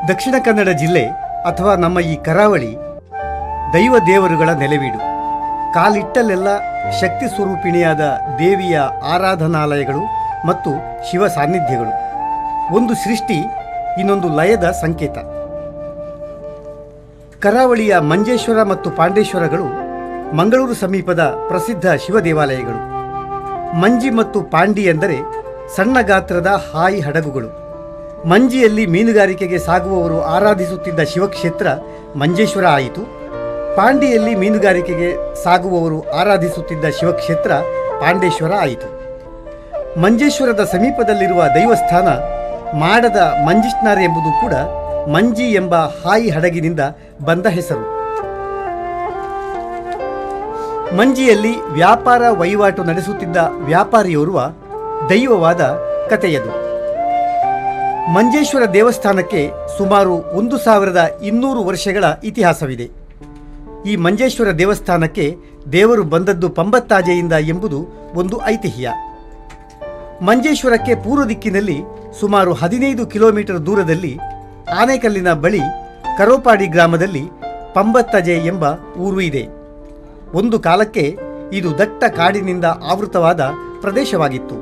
ದಕ್ಷಿಣ ಕನ್ನಡ ಜಿಲ್ಲೆ ಅಥವಾ ನಮ್ಮ ಈ ಕರಾವಳಿ ದೈವ ದೇವರುಗಳ ನೆಲೆವೀಡು. ಕಾಲಿಟ್ಟಲ್ಲೆಲ್ಲ ಶಕ್ತಿ ಸ್ವರೂಪಿಣಿಯಾದ ದೇವಿಯ ಆರಾಧನಾಲಯಗಳು ಮತ್ತು ಶಿವ ಸಾನ್ನಿಧ್ಯಗಳು. ಒಂದು ಸೃಷ್ಟಿ, ಇನ್ನೊಂದು ಲಯದ ಸಂಕೇತ. ಕರಾವಳಿಯ ಮಂಜೇಶ್ವರ ಮತ್ತು ಪಾಂಡೇಶ್ವರಗಳು ಮಂಗಳೂರು ಸಮೀಪದ ಪ್ರಸಿದ್ಧ ಶಿವ ದೇವಾಲಯಗಳು. ಮಂಜಿ ಮತ್ತು ಪಾಂಡಿ ಎಂದರೆ ಸಣ್ಣ ಗಾತ್ರದ ಹಾಯಿ ಹಡಗುಗಳು. ಮಂಜಿಯಲ್ಲಿ ಮೀನುಗಾರಿಕೆಗೆ ಸಾಗುವವರು ಆರಾಧಿಸುತ್ತಿದ್ದ ಶಿವಕ್ಷೇತ್ರ ಮಂಜೇಶ್ವರ ಆಯಿತು. ಪಾಂಡಿಯಲ್ಲಿ ಮೀನುಗಾರಿಕೆಗೆ ಸಾಗುವವರು ಆರಾಧಿಸುತ್ತಿದ್ದ ಶಿವಕ್ಷೇತ್ರ ಪಾಂಡೇಶ್ವರ ಆಯಿತು. ಮಂಜೇಶ್ವರದ ಸಮೀಪದಲ್ಲಿರುವ ದೈವಸ್ಥಾನ ಮಾಡದ ಮಂಜಿಷ್ನಾರ್ ಎಂಬುದು ಕೂಡ ಮಂಜಿ ಎಂಬ ಹಾಯಿ ಹಡಗಿನಿಂದ ಬಂದ ಹೆಸರು. ಮಂಜಿಯಲ್ಲಿ ವ್ಯಾಪಾರ ವಹಿವಾಟು ನಡೆಸುತ್ತಿದ್ದ ವ್ಯಾಪಾರಿಯೋರ್ವ ದೈವವಾದ ಕಥೆಯದು. ಮಂಜೇಶ್ವರ ದೇವಸ್ಥಾನಕ್ಕೆ ಸುಮಾರು 1200 ವರ್ಷಗಳ ಇತಿಹಾಸವಿದೆ. ಈ ಮಂಜೇಶ್ವರ ದೇವಸ್ಥಾನಕ್ಕೆ ದೇವರು ಬಂದದ್ದು ಪಂಬತ್ತಾಜೆಯಿಂದ ಎಂಬುದು ಒಂದು ಐತಿಹ್ಯ. ಮಂಜೇಶ್ವರಕ್ಕೆ ಪೂರ್ವ ದಿಕ್ಕಿನಲ್ಲಿ ಸುಮಾರು 15 ಕಿಲೋಮೀಟರ್ ದೂರದಲ್ಲಿ ಆನೆಕಲ್ಲಿನ ಬಳಿ ಕರೋಪಾಡಿ ಗ್ರಾಮದಲ್ಲಿ ಪಂಬತ್ತಜೆ ಎಂಬ ಊರು ಇದೆ. ಒಂದು ಕಾಲಕ್ಕೆ ಇದು ದಟ್ಟ ಕಾಡಿನಿಂದ ಆವೃತವಾದ ಪ್ರದೇಶವಾಗಿತ್ತು.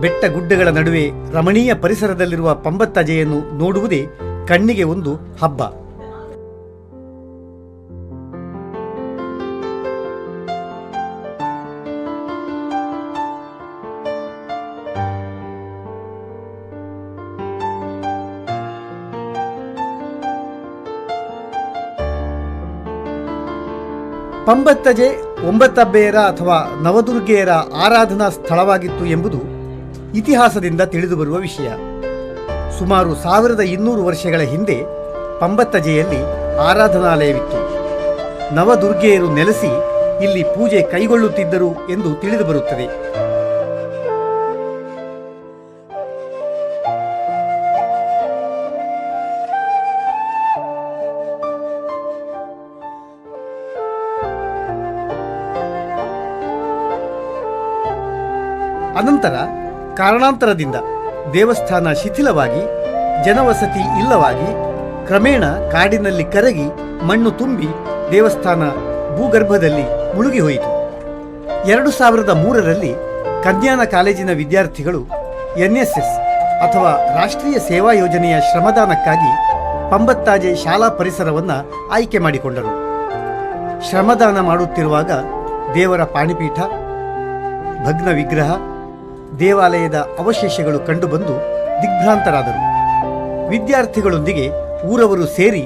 ಬೆಟ್ಟ ಗುಡ್ಡಗಳ ನಡುವೆ ರಮಣೀಯ ಪರಿಸರದಲ್ಲಿರುವ ಪಂಬತ್ತಜೆಯನ್ನು ನೋಡುವುದೇ ಕಣ್ಣಿಗೆ ಒಂದು ಹಬ್ಬ. ಪಂಬತ್ತಜೆ ಒಂಬತ್ತಬ್ಬೆಯರ ಅಥವಾ ನವದುರ್ಗೆಯರ ಆರಾಧನಾ ಸ್ಥಳವಾಗಿತ್ತು ಎಂಬುದು ಇತಿಹಾಸದಿಂದ ತಿಳಿದುಬರುವ ವಿಷಯ. ಸುಮಾರು 1200 ವರ್ಷಗಳ ಹಿಂದೆ ಪಂಬತ್ತಜೆಯಲ್ಲಿ ಆರಾಧನಾಲಯವಿತ್ತು. ನವದುರ್ಗೆಯರು ನೆಲೆಸಿ ಇಲ್ಲಿ ಪೂಜೆ ಕೈಗೊಳ್ಳುತ್ತಿದ್ದರು ಎಂದು ತಿಳಿದುಬರುತ್ತದೆ. ಅನಂತರ ಕಾರಣಾಂತರದಿಂದ ದೇವಸ್ಥಾನ ಶಿಥಿಲವಾಗಿ ಜನವಸತಿ ಇಲ್ಲವಾಗಿ ಕ್ರಮೇಣ ಕಾಡಿನಲ್ಲಿ ಕರಗಿ ಮಣ್ಣು ತುಂಬಿ ದೇವಸ್ಥಾನ ಭೂಗರ್ಭದಲ್ಲಿ ಮುಳುಗಿ ಹೋಯಿತು. 2003ರಲ್ಲಿ ಕನ್ಯಾನ ಕಾಲೇಜಿನ ವಿದ್ಯಾರ್ಥಿಗಳು NSS ಅಥವಾ ರಾಷ್ಟ್ರೀಯ ಸೇವಾ ಯೋಜನೆಯ ಶ್ರಮದಾನಕ್ಕಾಗಿ ಪಂಬತ್ತಾಜೆ ಶಾಲಾ ಪರಿಸರವನ್ನು ಆಯ್ಕೆ ಮಾಡಿಕೊಂಡರು. ಶ್ರಮದಾನ ಮಾಡುತ್ತಿರುವಾಗ ದೇವರ ಪಾಣಿಪೀಠ, ಭಗ್ನ ವಿಗ್ರಹ, ದೇವಾಲಯದ ಅವಶೇಷಗಳು ಕಂಡುಬಂದು ದಿಗ್ಭ್ರಾಂತರಾದರು. ವಿದ್ಯಾರ್ಥಿಗಳೊಂದಿಗೆ ಊರವರು ಸೇರಿ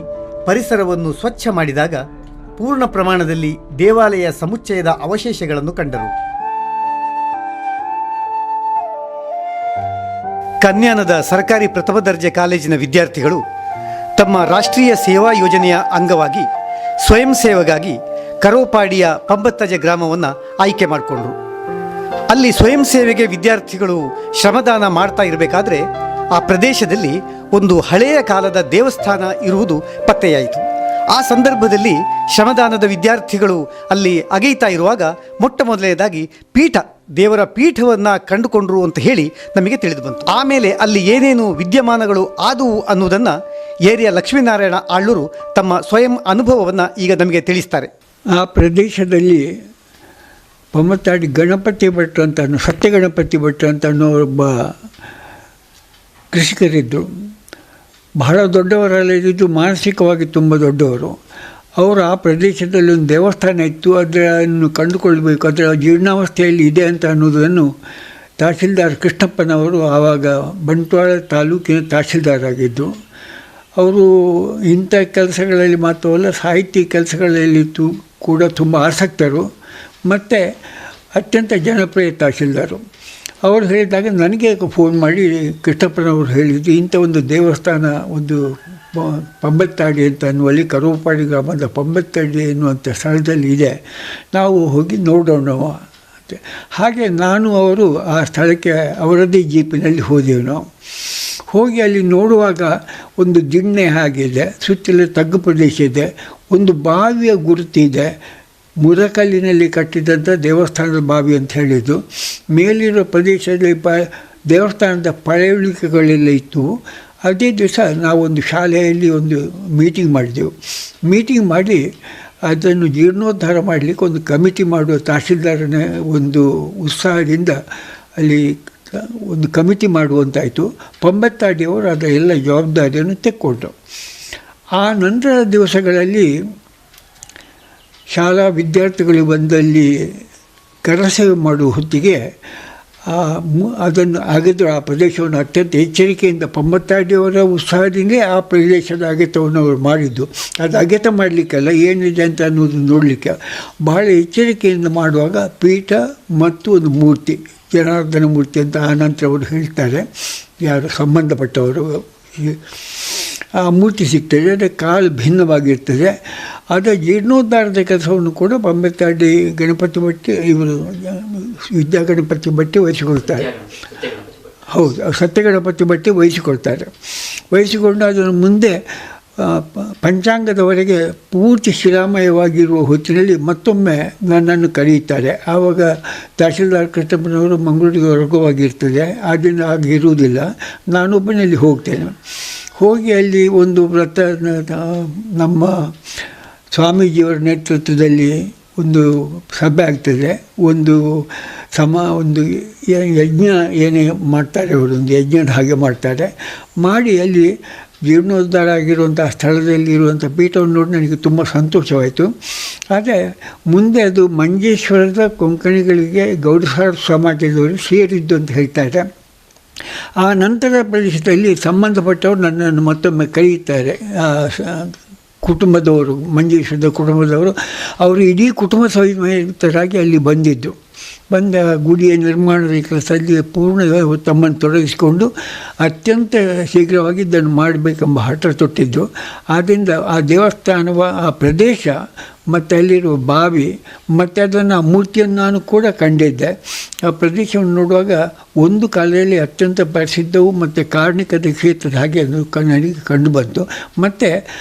ಪರಿಸರವನ್ನು ಸ್ವಚ್ಛ ಮಾಡಿದಾಗ ಪೂರ್ಣ ಪ್ರಮಾಣದಲ್ಲಿ ದೇವಾಲಯ ಸಮುಚ್ಚಯದ ಅವಶೇಷಗಳನ್ನು ಕಂಡರು. ಕನ್ಯಾನದ ಸರ್ಕಾರಿ ಪ್ರಥಮ ದರ್ಜೆ ಕಾಲೇಜಿನ ವಿದ್ಯಾರ್ಥಿಗಳು ತಮ್ಮ ರಾಷ್ಟ್ರೀಯ ಸೇವಾ ಯೋಜನೆಯ ಅಂಗವಾಗಿ ಸ್ವಯಂ ಸೇವೆಗಾಗಿ ಕರೋಪಾಡಿಯ ಪಂಬತ್ತಜೆ ಗ್ರಾಮವನ್ನು ಆಯ್ಕೆ ಮಾಡಿಕೊಂಡ್ರು. ಅಲ್ಲಿ ಸ್ವಯಂ ಸೇವೆಗೆ ವಿದ್ಯಾರ್ಥಿಗಳು ಶ್ರಮದಾನ ಮಾಡ್ತಾ ಇರಬೇಕಾದ್ರೆ ಆ ಪ್ರದೇಶದಲ್ಲಿ ಒಂದು ಹಳೆಯ ಕಾಲದ ದೇವಸ್ಥಾನ ಇರುವುದು ಪತ್ತೆಯಾಯಿತು. ಆ ಸಂದರ್ಭದಲ್ಲಿ ಶ್ರಮದಾನದ ವಿದ್ಯಾರ್ಥಿಗಳು ಅಲ್ಲಿ ಅಗೆಯ್ತಾ ಇರುವಾಗ ಮೊಟ್ಟ ಮೊದಲನೇದಾಗಿ ದೇವರ ಪೀಠವನ್ನು ಕಂಡುಕೊಂಡ್ರು ಅಂತ ಹೇಳಿ ನಮಗೆ ತಿಳಿದು ಬಂತು. ಆಮೇಲೆ ಅಲ್ಲಿ ಏನೇನು ವಿದ್ಯಮಾನಗಳು ಆದವು ಅನ್ನೋದನ್ನು ಏರಿಯಾ ಲಕ್ಷ್ಮೀನಾರಾಯಣ ಆಳ್ಳೂರು ತಮ್ಮ ಸ್ವಯಂ ಅನುಭವವನ್ನು ಈಗ ನಮಗೆ ತಿಳಿಸ್ತಾರೆ. ಆ ಪ್ರದೇಶದಲ್ಲಿ ಪಂಬತ್ತಾಡಿ ಗಣಪತಿ ಭಟ್ರು ಅಂತ ಸತ್ಯ ಗಣಪತಿ ಭಟ್ರು ಅಂತ ಒಬ್ಬ ಕೃಷಿಕರಿದ್ದರು. ಬಹಳ ದೊಡ್ಡವರೆಲ್ಲ ಇದ್ದು ಮಾನಸಿಕವಾಗಿ ತುಂಬ ದೊಡ್ಡವರು. ಅವರು ಆ ಪ್ರದೇಶದಲ್ಲಿ ಒಂದು ದೇವಸ್ಥಾನ ಇತ್ತು, ಅದನ್ನು ಕಂಡುಕೊಳ್ಬೇಕು, ಅದರ ಜೀರ್ಣಾವಸ್ಥೆಯಲ್ಲಿ ಇದೆ ಅಂತ ಅನ್ನೋದನ್ನು ತಹಶೀಲ್ದಾರ್ ಕೃಷ್ಣಪ್ಪನವರು ಆವಾಗ ಬಂಟ್ವಾಳ ತಾಲೂಕಿನ ತಹಶೀಲ್ದಾರ್ ಆಗಿದ್ದರು. ಅವರು ಇಂಥ ಕೆಲಸಗಳಲ್ಲಿ ಮಾತ್ರವಲ್ಲ, ಸಾಹಿತ್ಯ ಕೆಲಸಗಳಲ್ಲಿ ಕೂಡ ತುಂಬ ಆಸಕ್ತರು ಮತ್ತು ಅತ್ಯಂತ ಜನಪ್ರಿಯ ತಹಶೀಲ್ದಾರು. ಅವರು ಹೇಳಿದಾಗ ನನಗೆ ಫೋನ್ ಮಾಡಿ ಕೃಷ್ಣಪ್ಪನವರು ಹೇಳಿದ್ದು, ಇಂಥ ಒಂದು ದೇವಸ್ಥಾನ ಒಂದು ಪಂಬತ್ತಾಡಿ ಅಂತ ಅನ್ನುವಲ್ಲಿ ಕರೋಪಾಡಿ ಗ್ರಾಮದ ಪಂಬತ್ತಾಡಿ ಎನ್ನುವಂಥ ಸ್ಥಳದಲ್ಲಿ ಇದೆ, ನಾವು ಹೋಗಿ ನೋಡೋಣ ಅಂತ. ಹಾಗೆ ನಾನು ಅವರು ಆ ಸ್ಥಳಕ್ಕೆ ಅವರದ್ದೇ ಜೀಪಿನಲ್ಲಿ ಹೋದೆವು. ನಾವು ಹೋಗಿ ಅಲ್ಲಿ ನೋಡುವಾಗ ಒಂದು ದಿಣ್ಣೆ ಆಗಿದೆ, ಸುತ್ತಲೂ ತಗ್ಗು ಪ್ರದೇಶ ಇದೆ, ಒಂದು ಬಾವಿಯ ಗುರುತಿದೆ, ಮುರಕಲ್ಲಿನಲ್ಲಿ ಕಟ್ಟಿದಂಥ ದೇವಸ್ಥಾನದ ಬಾವಿ ಅಂತ ಹೇಳಿದ್ದು. ಮೇಲಿರೋ ಪ್ರದೇಶದಲ್ಲಿ ದೇವಸ್ಥಾನದ ಪಳೆಯುಳಿಕೆಗಳೆಲ್ಲ ಇತ್ತು. ಅದೇ ದಿವಸ ನಾವೊಂದು ಶಾಲೆಯಲ್ಲಿ ಒಂದು ಮೀಟಿಂಗ್ ಮಾಡಿದೆವು. ಮೀಟಿಂಗ್ ಮಾಡಿ ಅದನ್ನು ಜೀರ್ಣೋದ್ಧಾರ ಮಾಡಲಿಕ್ಕೆ ಒಂದು ಕಮಿಟಿ ಮಾಡುವ ತಹಶೀಲ್ದಾರನ ಒಂದು ಉತ್ಸಾಹದಿಂದ ಅಲ್ಲಿ ಒಂದು ಕಮಿಟಿ ಮಾಡುವಂತಾಯಿತು. ಪಂಬತ್ತಾಡಿಯವರು ಅದರ ಎಲ್ಲ ಜವಾಬ್ದಾರಿಯನ್ನು ತೆಕ್ಕೊಂಡ್ರು. ಆ ನಂತರ ದಿವಸಗಳಲ್ಲಿ ಶಾಲಾ ವಿದ್ಯಾರ್ಥಿಗಳು ಬಂದಲ್ಲಿ ಕರಸೇವೆ ಮಾಡುವ ಹೊತ್ತಿಗೆ ಅದನ್ನು ಅಗೆದು ಆ ಪ್ರದೇಶವನ್ನು ಅತ್ಯಂತ ಎಚ್ಚರಿಕೆಯಿಂದ ಪಂಬತ್ತಾಡಿಯವರ ಉತ್ಸಾಹದಿಂದಲೇ ಆ ಪ್ರದೇಶದ ಅಗೆತವನ್ನು ಅವರು ಮಾಡಿದ್ದು. ಅದು ಅಗೆತ ಮಾಡಲಿಕ್ಕೆಲ್ಲ ಏನಿದೆ ಅಂತ ಅನ್ನೋದು ನೋಡಲಿಕ್ಕೆ ಬಹಳ ಎಚ್ಚರಿಕೆಯಿಂದ ಮಾಡುವಾಗ ಪೀಠ ಮತ್ತು ಒಂದು ಮೂರ್ತಿ, ಜನಾರ್ದನ ಮೂರ್ತಿ ಅಂತ ಆನಂತರ ಅವರು ಹೇಳ್ತಾರೆ, ಯಾರು ಸಂಬಂಧಪಟ್ಟವರು, ಆ ಮೂರ್ತಿ ಸಿಗ್ತದೆ. ಅದರ ಕಾಲು ಭಿನ್ನವಾಗಿರ್ತದೆ. ಅದರ ಜೀರ್ಣೋದ್ಧಾರದ ಕೆಲಸವನ್ನು ಕೂಡ ಪಂಬತ್ತಾಡಿ ಗಣಪತಿ ಭಟ್ಟಿ, ಇವರು ವಿದ್ಯಾ ಗಣಪತಿ ಭಟ್ಟಿ ವಹಿಸಿಕೊಳ್ತಾರೆ. ಹೌದು, ಸತ್ಯಗಣಪತಿ ಭಟ್ಟಿ ವಹಿಸಿಕೊಂಡು ಅದನ್ನು ಮುಂದೆ ಪಂಚಾಂಗದವರೆಗೆ ಪೂರ್ತಿ ಶಿಲಾಮಯವಾಗಿರುವ ಹೊತ್ತಿನಲ್ಲಿ ಮತ್ತೊಮ್ಮೆ ನನ್ನನ್ನು ಕರೆಯುತ್ತಾರೆ. ಆವಾಗ ತಹಶೀಲ್ದಾರ್ ಕೃಷ್ಣಪ್ಪನವರು ಮಂಗಳೂರಿಗೆ ವರ್ಗವಾಗಿರ್ತದೆ, ಆದ್ದರಿಂದ ಆಗಿರುವುದಿಲ್ಲ. ನಾನೊಬ್ಬನಲ್ಲಿ ಹೋಗ್ತೇನೆ. ಹೋಗಿ ಅಲ್ಲಿ ಒಂದು ವ್ರತ, ನಮ್ಮ ಸ್ವಾಮೀಜಿಯವರ ನೇತೃತ್ವದಲ್ಲಿ ಒಂದು ಸಭೆ ಆಗ್ತದೆ. ಒಂದು ಯಜ್ಞ ಏನೇ ಮಾಡ್ತಾರೆ, ಅವರು ಒಂದು ಯಜ್ಞದ ಹಾಗೆ ಮಾಡ್ತಾರೆ. ಮಾಡಿ ಅಲ್ಲಿ ಜೀರ್ಣೋದ್ಧಾರ ಆಗಿರುವಂಥ ಸ್ಥಳದಲ್ಲಿ ಇರುವಂಥ ಪೀಠವನ್ನು ನೋಡಿ ನನಗೆ ತುಂಬ ಸಂತೋಷವಾಯಿತು. ಆದರೆ ಮುಂದೆ ಅದು ಮಂಜೇಶ್ವರದ ಕೊಂಕಣಿಗಳಿಗೆ ಗೌಡಸಾರ ಸಮಾಜದವರು ಸೇರಿದ್ದು ಅಂತ ಹೇಳ್ತಾರೆ. ಆ ನಂತರ ಪ್ರದೇಶದಲ್ಲಿ ಸಂಬಂಧಪಟ್ಟವರು ನನ್ನನ್ನು ಮತ್ತೊಮ್ಮೆ ಕರೆಯುತ್ತಾರೆ. ಕುಟುಂಬದವರು, ಮಂಜೇಶ್ವರದ ಕುಟುಂಬದವರು, ಅವರು ಇಡೀ ಕುಟುಂಬ ಸಮೇತರಾಗಿ ಅಲ್ಲಿ ಬಂದ ಗುಡಿಯ ನಿರ್ಮಾಣದ ಕೆಲಸದಲ್ಲಿ ಪೂರ್ಣ ತಮ್ಮನ್ನು ತೊಡಗಿಸಿಕೊಂಡು ಅತ್ಯಂತ ಶೀಘ್ರವಾಗಿ ಇದನ್ನು ಮಾಡಬೇಕೆಂಬ ಹಠ ತೊಟ್ಟಿದ್ದು. ಆದ್ದರಿಂದ ಆ ದೇವಸ್ಥಾನವ, ಆ ಪ್ರದೇಶ ಮತ್ತು ಅಲ್ಲಿರುವ ಬಾವಿ ಮತ್ತು ಅದನ್ನು ಆ ಮೂರ್ತಿಯನ್ನು ನಾನು ಕೂಡ ಕಂಡಿದ್ದೆ. ಆ ಪ್ರದೇಶವನ್ನು ನೋಡುವಾಗ ಒಂದು ಕಾಲದಲ್ಲಿ ಅತ್ಯಂತ ಪ್ರಸಿದ್ಧವು ಮತ್ತು ಕಾರ್ಣಿಕದ ಕ್ಷೇತ್ರದ ಹಾಗೆ ಅದು ನನಗೆ ಕಂಡುಬಂತು. ಮತ್ತು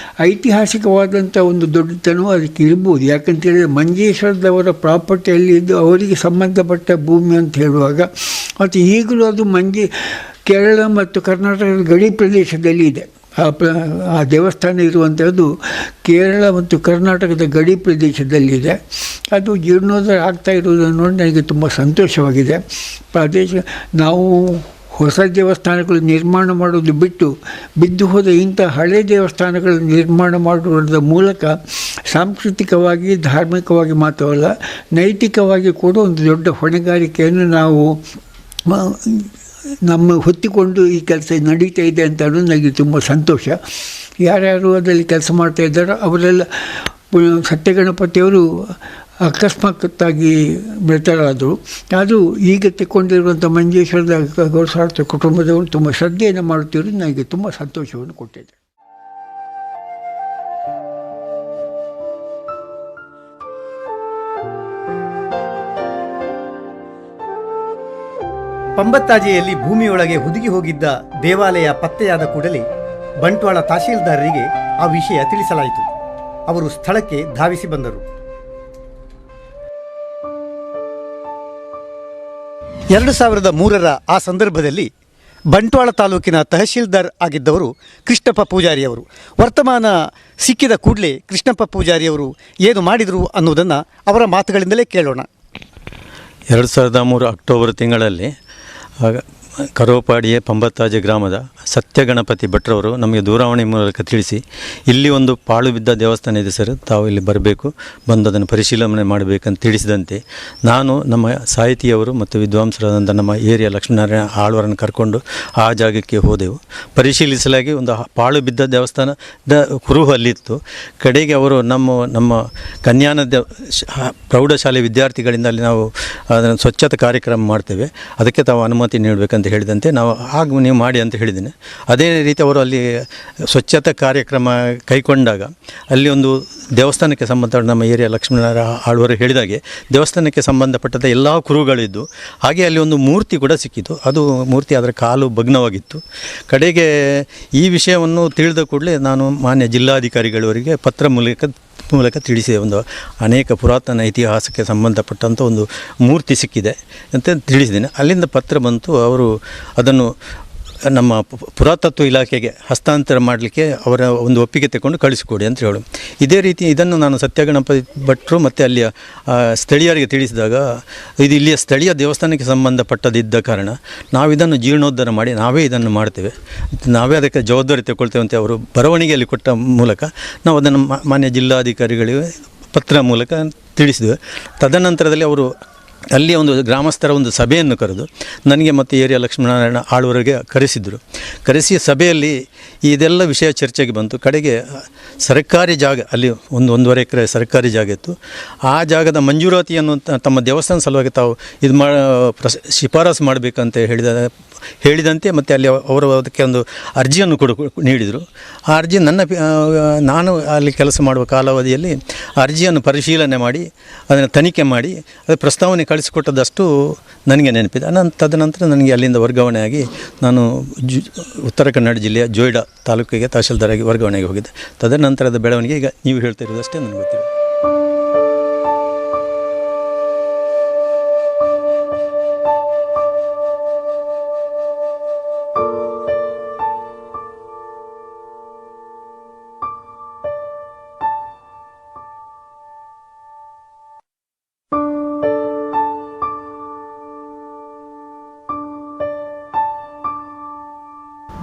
ಐತಿಹಾಸಿಕವಾದಂಥ ಒಂದು ದೊಡ್ಡತನವು ಅದಕ್ಕೆ ಇರ್ಬೋದು. ಯಾಕಂತೇಳಿದರೆ ಮಂಜೇಶ್ವರದವರ ಪ್ರಾಪರ್ಟಿಯಲ್ಲಿದ್ದು ಅವರಿಗೆ ಸಂಬಂಧಪಟ್ಟ ಭೂಮಿ ಅಂತ ಹೇಳುವಾಗ, ಮತ್ತು ಈಗಲೂ ಅದು ಕೇರಳ ಮತ್ತು ಕರ್ನಾಟಕದ ಗಡಿ ಪ್ರದೇಶದಲ್ಲಿ ಇದೆ. ಆ ದೇವಸ್ಥಾನ ಇರುವಂಥದ್ದು ಕೇರಳ ಮತ್ತು ಕರ್ನಾಟಕದ ಗಡಿ ಪ್ರದೇಶದಲ್ಲಿದೆ. ಅದು ಜೀರ್ಣೋದ್ಧಾರ ಆಗ್ತಾ ಇರುವುದನ್ನು ನೋಡಿ ನನಗೆ ತುಂಬ ಸಂತೋಷವಾಗಿದೆ. ನಾವು ಹೊಸ ದೇವಸ್ಥಾನಗಳು ನಿರ್ಮಾಣ ಮಾಡೋದು ಬಿದ್ದು ಹೋದ ಇಂಥ ಹಳೆ ದೇವಸ್ಥಾನಗಳ ನಿರ್ಮಾಣ ಮಾಡುವುದರ ಮೂಲಕ ಸಾಂಸ್ಕೃತಿಕವಾಗಿ, ಧಾರ್ಮಿಕವಾಗಿ ಮಾತ್ರವಲ್ಲ, ನೈತಿಕವಾಗಿ ಕೂಡ ಒಂದು ದೊಡ್ಡ ಹೊಣೆಗಾರಿಕೆಯನ್ನು ನಾವು ನಮ್ಮ ಹೊತ್ತಿಕೊಂಡು ಈ ಕೆಲಸ ನಡೀತಾ ಇದೆ ಅಂತ ಅನ್ನೋದು ನನಗೆ ತುಂಬ ಸಂತೋಷ. ಯಾರ್ಯಾರು ಅದರಲ್ಲಿ ಕೆಲಸ ಮಾಡ್ತಾಯಿದ್ದಾರೋ ಅವರೆಲ್ಲ, ಸತ್ಯಗಣಪತಿಯವರು ಅಕಸ್ಮಾತ್ತಾಗಿ ಮೃತರಾದರು. ಅದು ಈಗ ತೆಕ್ಕೊಂಡಿರುವಂಥ ಮಂಜೇಶ್ವರದ ಗೌಡಸಾರ್ಥ ಕುಟುಂಬದವರು ತುಂಬ ಶ್ರದ್ಧೆಯನ್ನು ಮಾಡುತ್ತಿರೋದು ನನಗೆ ತುಂಬ ಸಂತೋಷವನ್ನು ಕೊಟ್ಟಿದೆ. ಪಂಬತ್ತಾಜಿಯಲ್ಲಿ ಭೂಮಿಯೊಳಗೆ ಹುದುಗಿ ಹೋಗಿದ್ದ ದೇವಾಲಯ ಪತ್ತೆಯಾದ ಕೂಡಲೇ ಬಂಟ್ವಾಳ ತಹಶೀಲ್ದಾರರಿಗೆ ಆ ವಿಷಯ ತಿಳಿಸಲಾಯಿತು. ಅವರು ಸ್ಥಳಕ್ಕೆ ಧಾವಿಸಿ ಬಂದರು. 2003ರ ಆ ಸಂದರ್ಭದಲ್ಲಿ ಬಂಟ್ವಾಳ ತಾಲೂಕಿನ ತಹಶೀಲ್ದಾರ್ ಆಗಿದ್ದವರು ಕೃಷ್ಣಪ್ಪ ಪೂಜಾರಿಯವರು. ವರ್ತಮಾನ ಸಿಕ್ಕಿದ ಕೂಡಲೇ ಕೃಷ್ಣಪ್ಪ ಪೂಜಾರಿಯವರು ಏನು ಮಾಡಿದರು ಅನ್ನೋದನ್ನು ಅವರ ಮಾತುಗಳಿಂದಲೇ ಕೇಳೋಣ. 2003 ಅಕ್ಟೋಬರ್ ತಿಂಗಳಲ್ಲಿ ಕರೋಪಾಡಿಯ ಪಂಬತ್ತಾಜಿ ಗ್ರಾಮದ ಸತ್ಯಗಣಪತಿ ಭಟ್ರವರು ನಮಗೆ ದೂರವಾಣಿ ಮೂಲಕ ತಿಳಿಸಿ, ಇಲ್ಲಿ ಒಂದು ಪಾಳು ಬಿದ್ದ ದೇವಸ್ಥಾನ ಇದೆ ಸರ್, ತಾವು ಇಲ್ಲಿ ಬರಬೇಕು, ಬಂದು ಅದನ್ನು ಪರಿಶೀಲನೆ ಮಾಡಬೇಕಂತ ತಿಳಿಸಿದಂತೆ ನಾನು ನಮ್ಮ ಸಾಹಿತಿಯವರು ಮತ್ತು ವಿದ್ವಾಂಸರಾದಂಥ ನಮ್ಮ ಏರಿಯಾ ಲಕ್ಷ್ಮೀನಾರಾಯಣ ಆಳ್ವರನ್ನು ಕರ್ಕೊಂಡು ಆ ಜಾಗಕ್ಕೆ ಹೋದೆವು. ಪರಿಶೀಲಿಸಲಾಗಿ ಒಂದು ಪಾಳು ಬಿದ್ದ ದೇವಸ್ಥಾನದ ಕುರುಹು ಅಲ್ಲಿತ್ತು. ಕಡೆಗೆ ಅವರು ನಮ್ಮ ಕನ್ಯಾನದ ಪ್ರೌಢಶಾಲೆ ವಿದ್ಯಾರ್ಥಿಗಳಿಂದ ಅಲ್ಲಿ ನಾವು ಅದನ್ನು ಸ್ವಚ್ಛತಾ ಕಾರ್ಯಕ್ರಮ ಮಾಡ್ತೇವೆ, ಅದಕ್ಕೆ ತಾವು ಅನುಮತಿ ನೀಡಬೇಕಂತ ಹೇಳಿದಂತೆ ನಾವು ಆಗ ನೀವು ಮಾಡಿ ಅಂತ ಹೇಳಿದ್ದೇನೆ. ಅದೇ ರೀತಿ ಅವರು ಅಲ್ಲಿ ಸ್ವಚ್ಛತಾ ಕಾರ್ಯಕ್ರಮ ಕೈಗೊಂಡಾಗ ಅಲ್ಲಿ ಒಂದು ದೇವಸ್ಥಾನಕ್ಕೆ ಸಂಬಂಧಪಟ್ಟ ನಮ್ಮ ಏರಿಯಾ ಲಕ್ಷ್ಮೀನಾರಾಯಣ ಆಳ್ವರು ಹೇಳಿದಾಗೆ ದೇವಸ್ಥಾನಕ್ಕೆ ಸಂಬಂಧಪಟ್ಟಂಥ ಎಲ್ಲ ಕುರುಹುಗಳಿದ್ದು, ಹಾಗೆ ಅಲ್ಲಿ ಒಂದು ಮೂರ್ತಿ ಕೂಡ ಸಿಕ್ಕಿತು. ಅದು ಮೂರ್ತಿ ಅದರ ಕಾಲು ಭಗ್ನವಾಗಿತ್ತು. ಕಡೆಗೆ ಈ ವಿಷಯವನ್ನು ತಿಳಿದ ಕೂಡಲೇ ನಾನು ಮಾನ್ಯ ಜಿಲ್ಲಾಧಿಕಾರಿಗಳವರಿಗೆ ಪತ್ರ ಮೂಲಕ ತಿಳಿಸಿದೆ. ಒಂದು ಅನೇಕ ಪುರಾತನ ಇತಿಹಾಸಕ್ಕೆ ಸಂಬಂಧಪಟ್ಟಂಥ ಒಂದು ಮೂರ್ತಿ ಸಿಕ್ಕಿದೆ ಅಂತ ತಿಳಿಸಿದ್ದೇನೆ. ಅಲ್ಲಿಂದ ಪತ್ರ ಬಂತು. ಅವರು ಅದನ್ನು ನಮ್ಮ ಪುರಾತತ್ವ ಇಲಾಖೆಗೆ ಹಸ್ತಾಂತರ ಮಾಡಲಿಕ್ಕೆ ಅವರ ಒಂದು ಒಪ್ಪಿಗೆ ತಗೊಂಡು ಕಳಿಸಿಕೊಡಿ ಅಂತ ಹೇಳು. ಇದೇ ರೀತಿ ಇದನ್ನು ನಾನು ಸತ್ಯಗಣಪತಿ ಭಟ್ರು ಮತ್ತು ಅಲ್ಲಿಯ ಸ್ಥಳೀಯರಿಗೆ ತಿಳಿಸಿದಾಗ ಇದು ಇಲ್ಲಿಯ ಸ್ಥಳೀಯ ದೇವಸ್ಥಾನಕ್ಕೆ ಸಂಬಂಧಪಟ್ಟದಿದ್ದ ಕಾರಣ ನಾವು ಇದನ್ನು ಜೀರ್ಣೋದ್ಧಾರ ಮಾಡಿ ನಾವೇ ಇದನ್ನು ಮಾಡ್ತೇವೆ, ನಾವೇ ಅದಕ್ಕೆ ಜವಾಬ್ದಾರಿ ತಗೊಳ್ತೇವೆ ಅಂತ ಅವರು ಬರವಣಿಗೆಯಲ್ಲಿ ಕೊಟ್ಟ ಮೂಲಕ ನಾವು ಅದನ್ನು ಮಾನ್ಯ ಜಿಲ್ಲಾಧಿಕಾರಿಗಳಿಗೆ ಪತ್ರ ಮೂಲಕ ತಿಳಿಸಿದ್ವಿ. ತದನಂತರದಲ್ಲಿ ಅವರು ಅಲ್ಲಿ ಒಂದು ಗ್ರಾಮಸ್ಥರ ಒಂದು ಸಭೆಯನ್ನು ಕರೆದು ನನಗೆ ಮತ್ತು ಏರಿಯಾ ಲಕ್ಷ್ಮೀನಾರಾಯಣ ಆಳ್ವರಿಗೆ ಕರೆಸಿ ಸಭೆಯಲ್ಲಿ ಇದೆಲ್ಲ ವಿಷಯ ಚರ್ಚೆಗೆ ಬಂತು. ಕಡೆಗೆ ಸರ್ಕಾರಿ ಜಾಗ ಅಲ್ಲಿ 1.5 ಎಕರೆ ಸರ್ಕಾರಿ ಜಾಗ ಇತ್ತು. ಆ ಜಾಗದ ಮಂಜೂರಾತಿಯನ್ನು ತಮ್ಮ ದೇವಸ್ಥಾನ ಸಲುವಾಗಿ ತಾವು ಇದು ಶಿಫಾರಸು ಮಾಡಬೇಕಂತ ಹೇಳಿದಂತೆ ಮತ್ತು ಅಲ್ಲಿ ಅವರು ಅದಕ್ಕೆ ಒಂದು ಅರ್ಜಿಯನ್ನು ನೀಡಿದರು. ಆ ಅರ್ಜಿ ನಾನು ಅಲ್ಲಿ ಕೆಲಸ ಮಾಡುವ ಕಾಲಾವಧಿಯಲ್ಲಿ ಅರ್ಜಿಯನ್ನು ಪರಿಶೀಲನೆ ಮಾಡಿ ಅದನ್ನು ತನಿಖೆ ಮಾಡಿ ಅದು ಪ್ರಸ್ತಾವನೆ ಕಳಿಸಿಕೊಟ್ಟದಷ್ಟು ನನಗೆ ನೆನಪಿದೆ. ತದನಂತರ ನನಗೆ ಅಲ್ಲಿಂದ ವರ್ಗಾವಣೆಯಾಗಿ ನಾನು ಉತ್ತರ ಕನ್ನಡ ಜಿಲ್ಲೆಯ ಜೋಯಿಡಾ ತಾಲೂಕಿಗೆ ತಹಶೀಲ್ದಾರಾಗಿ ವರ್ಗಾವಣೆಗೆ ಹೋಗಿದ್ದೆ. ತದನಂತರದ ಬೆಳವಣಿಗೆ ಈಗ ನೀವು ಹೇಳ್ತಿರೋದಷ್ಟೇ ನನಗೆ ಗೊತ್ತಿದೆ.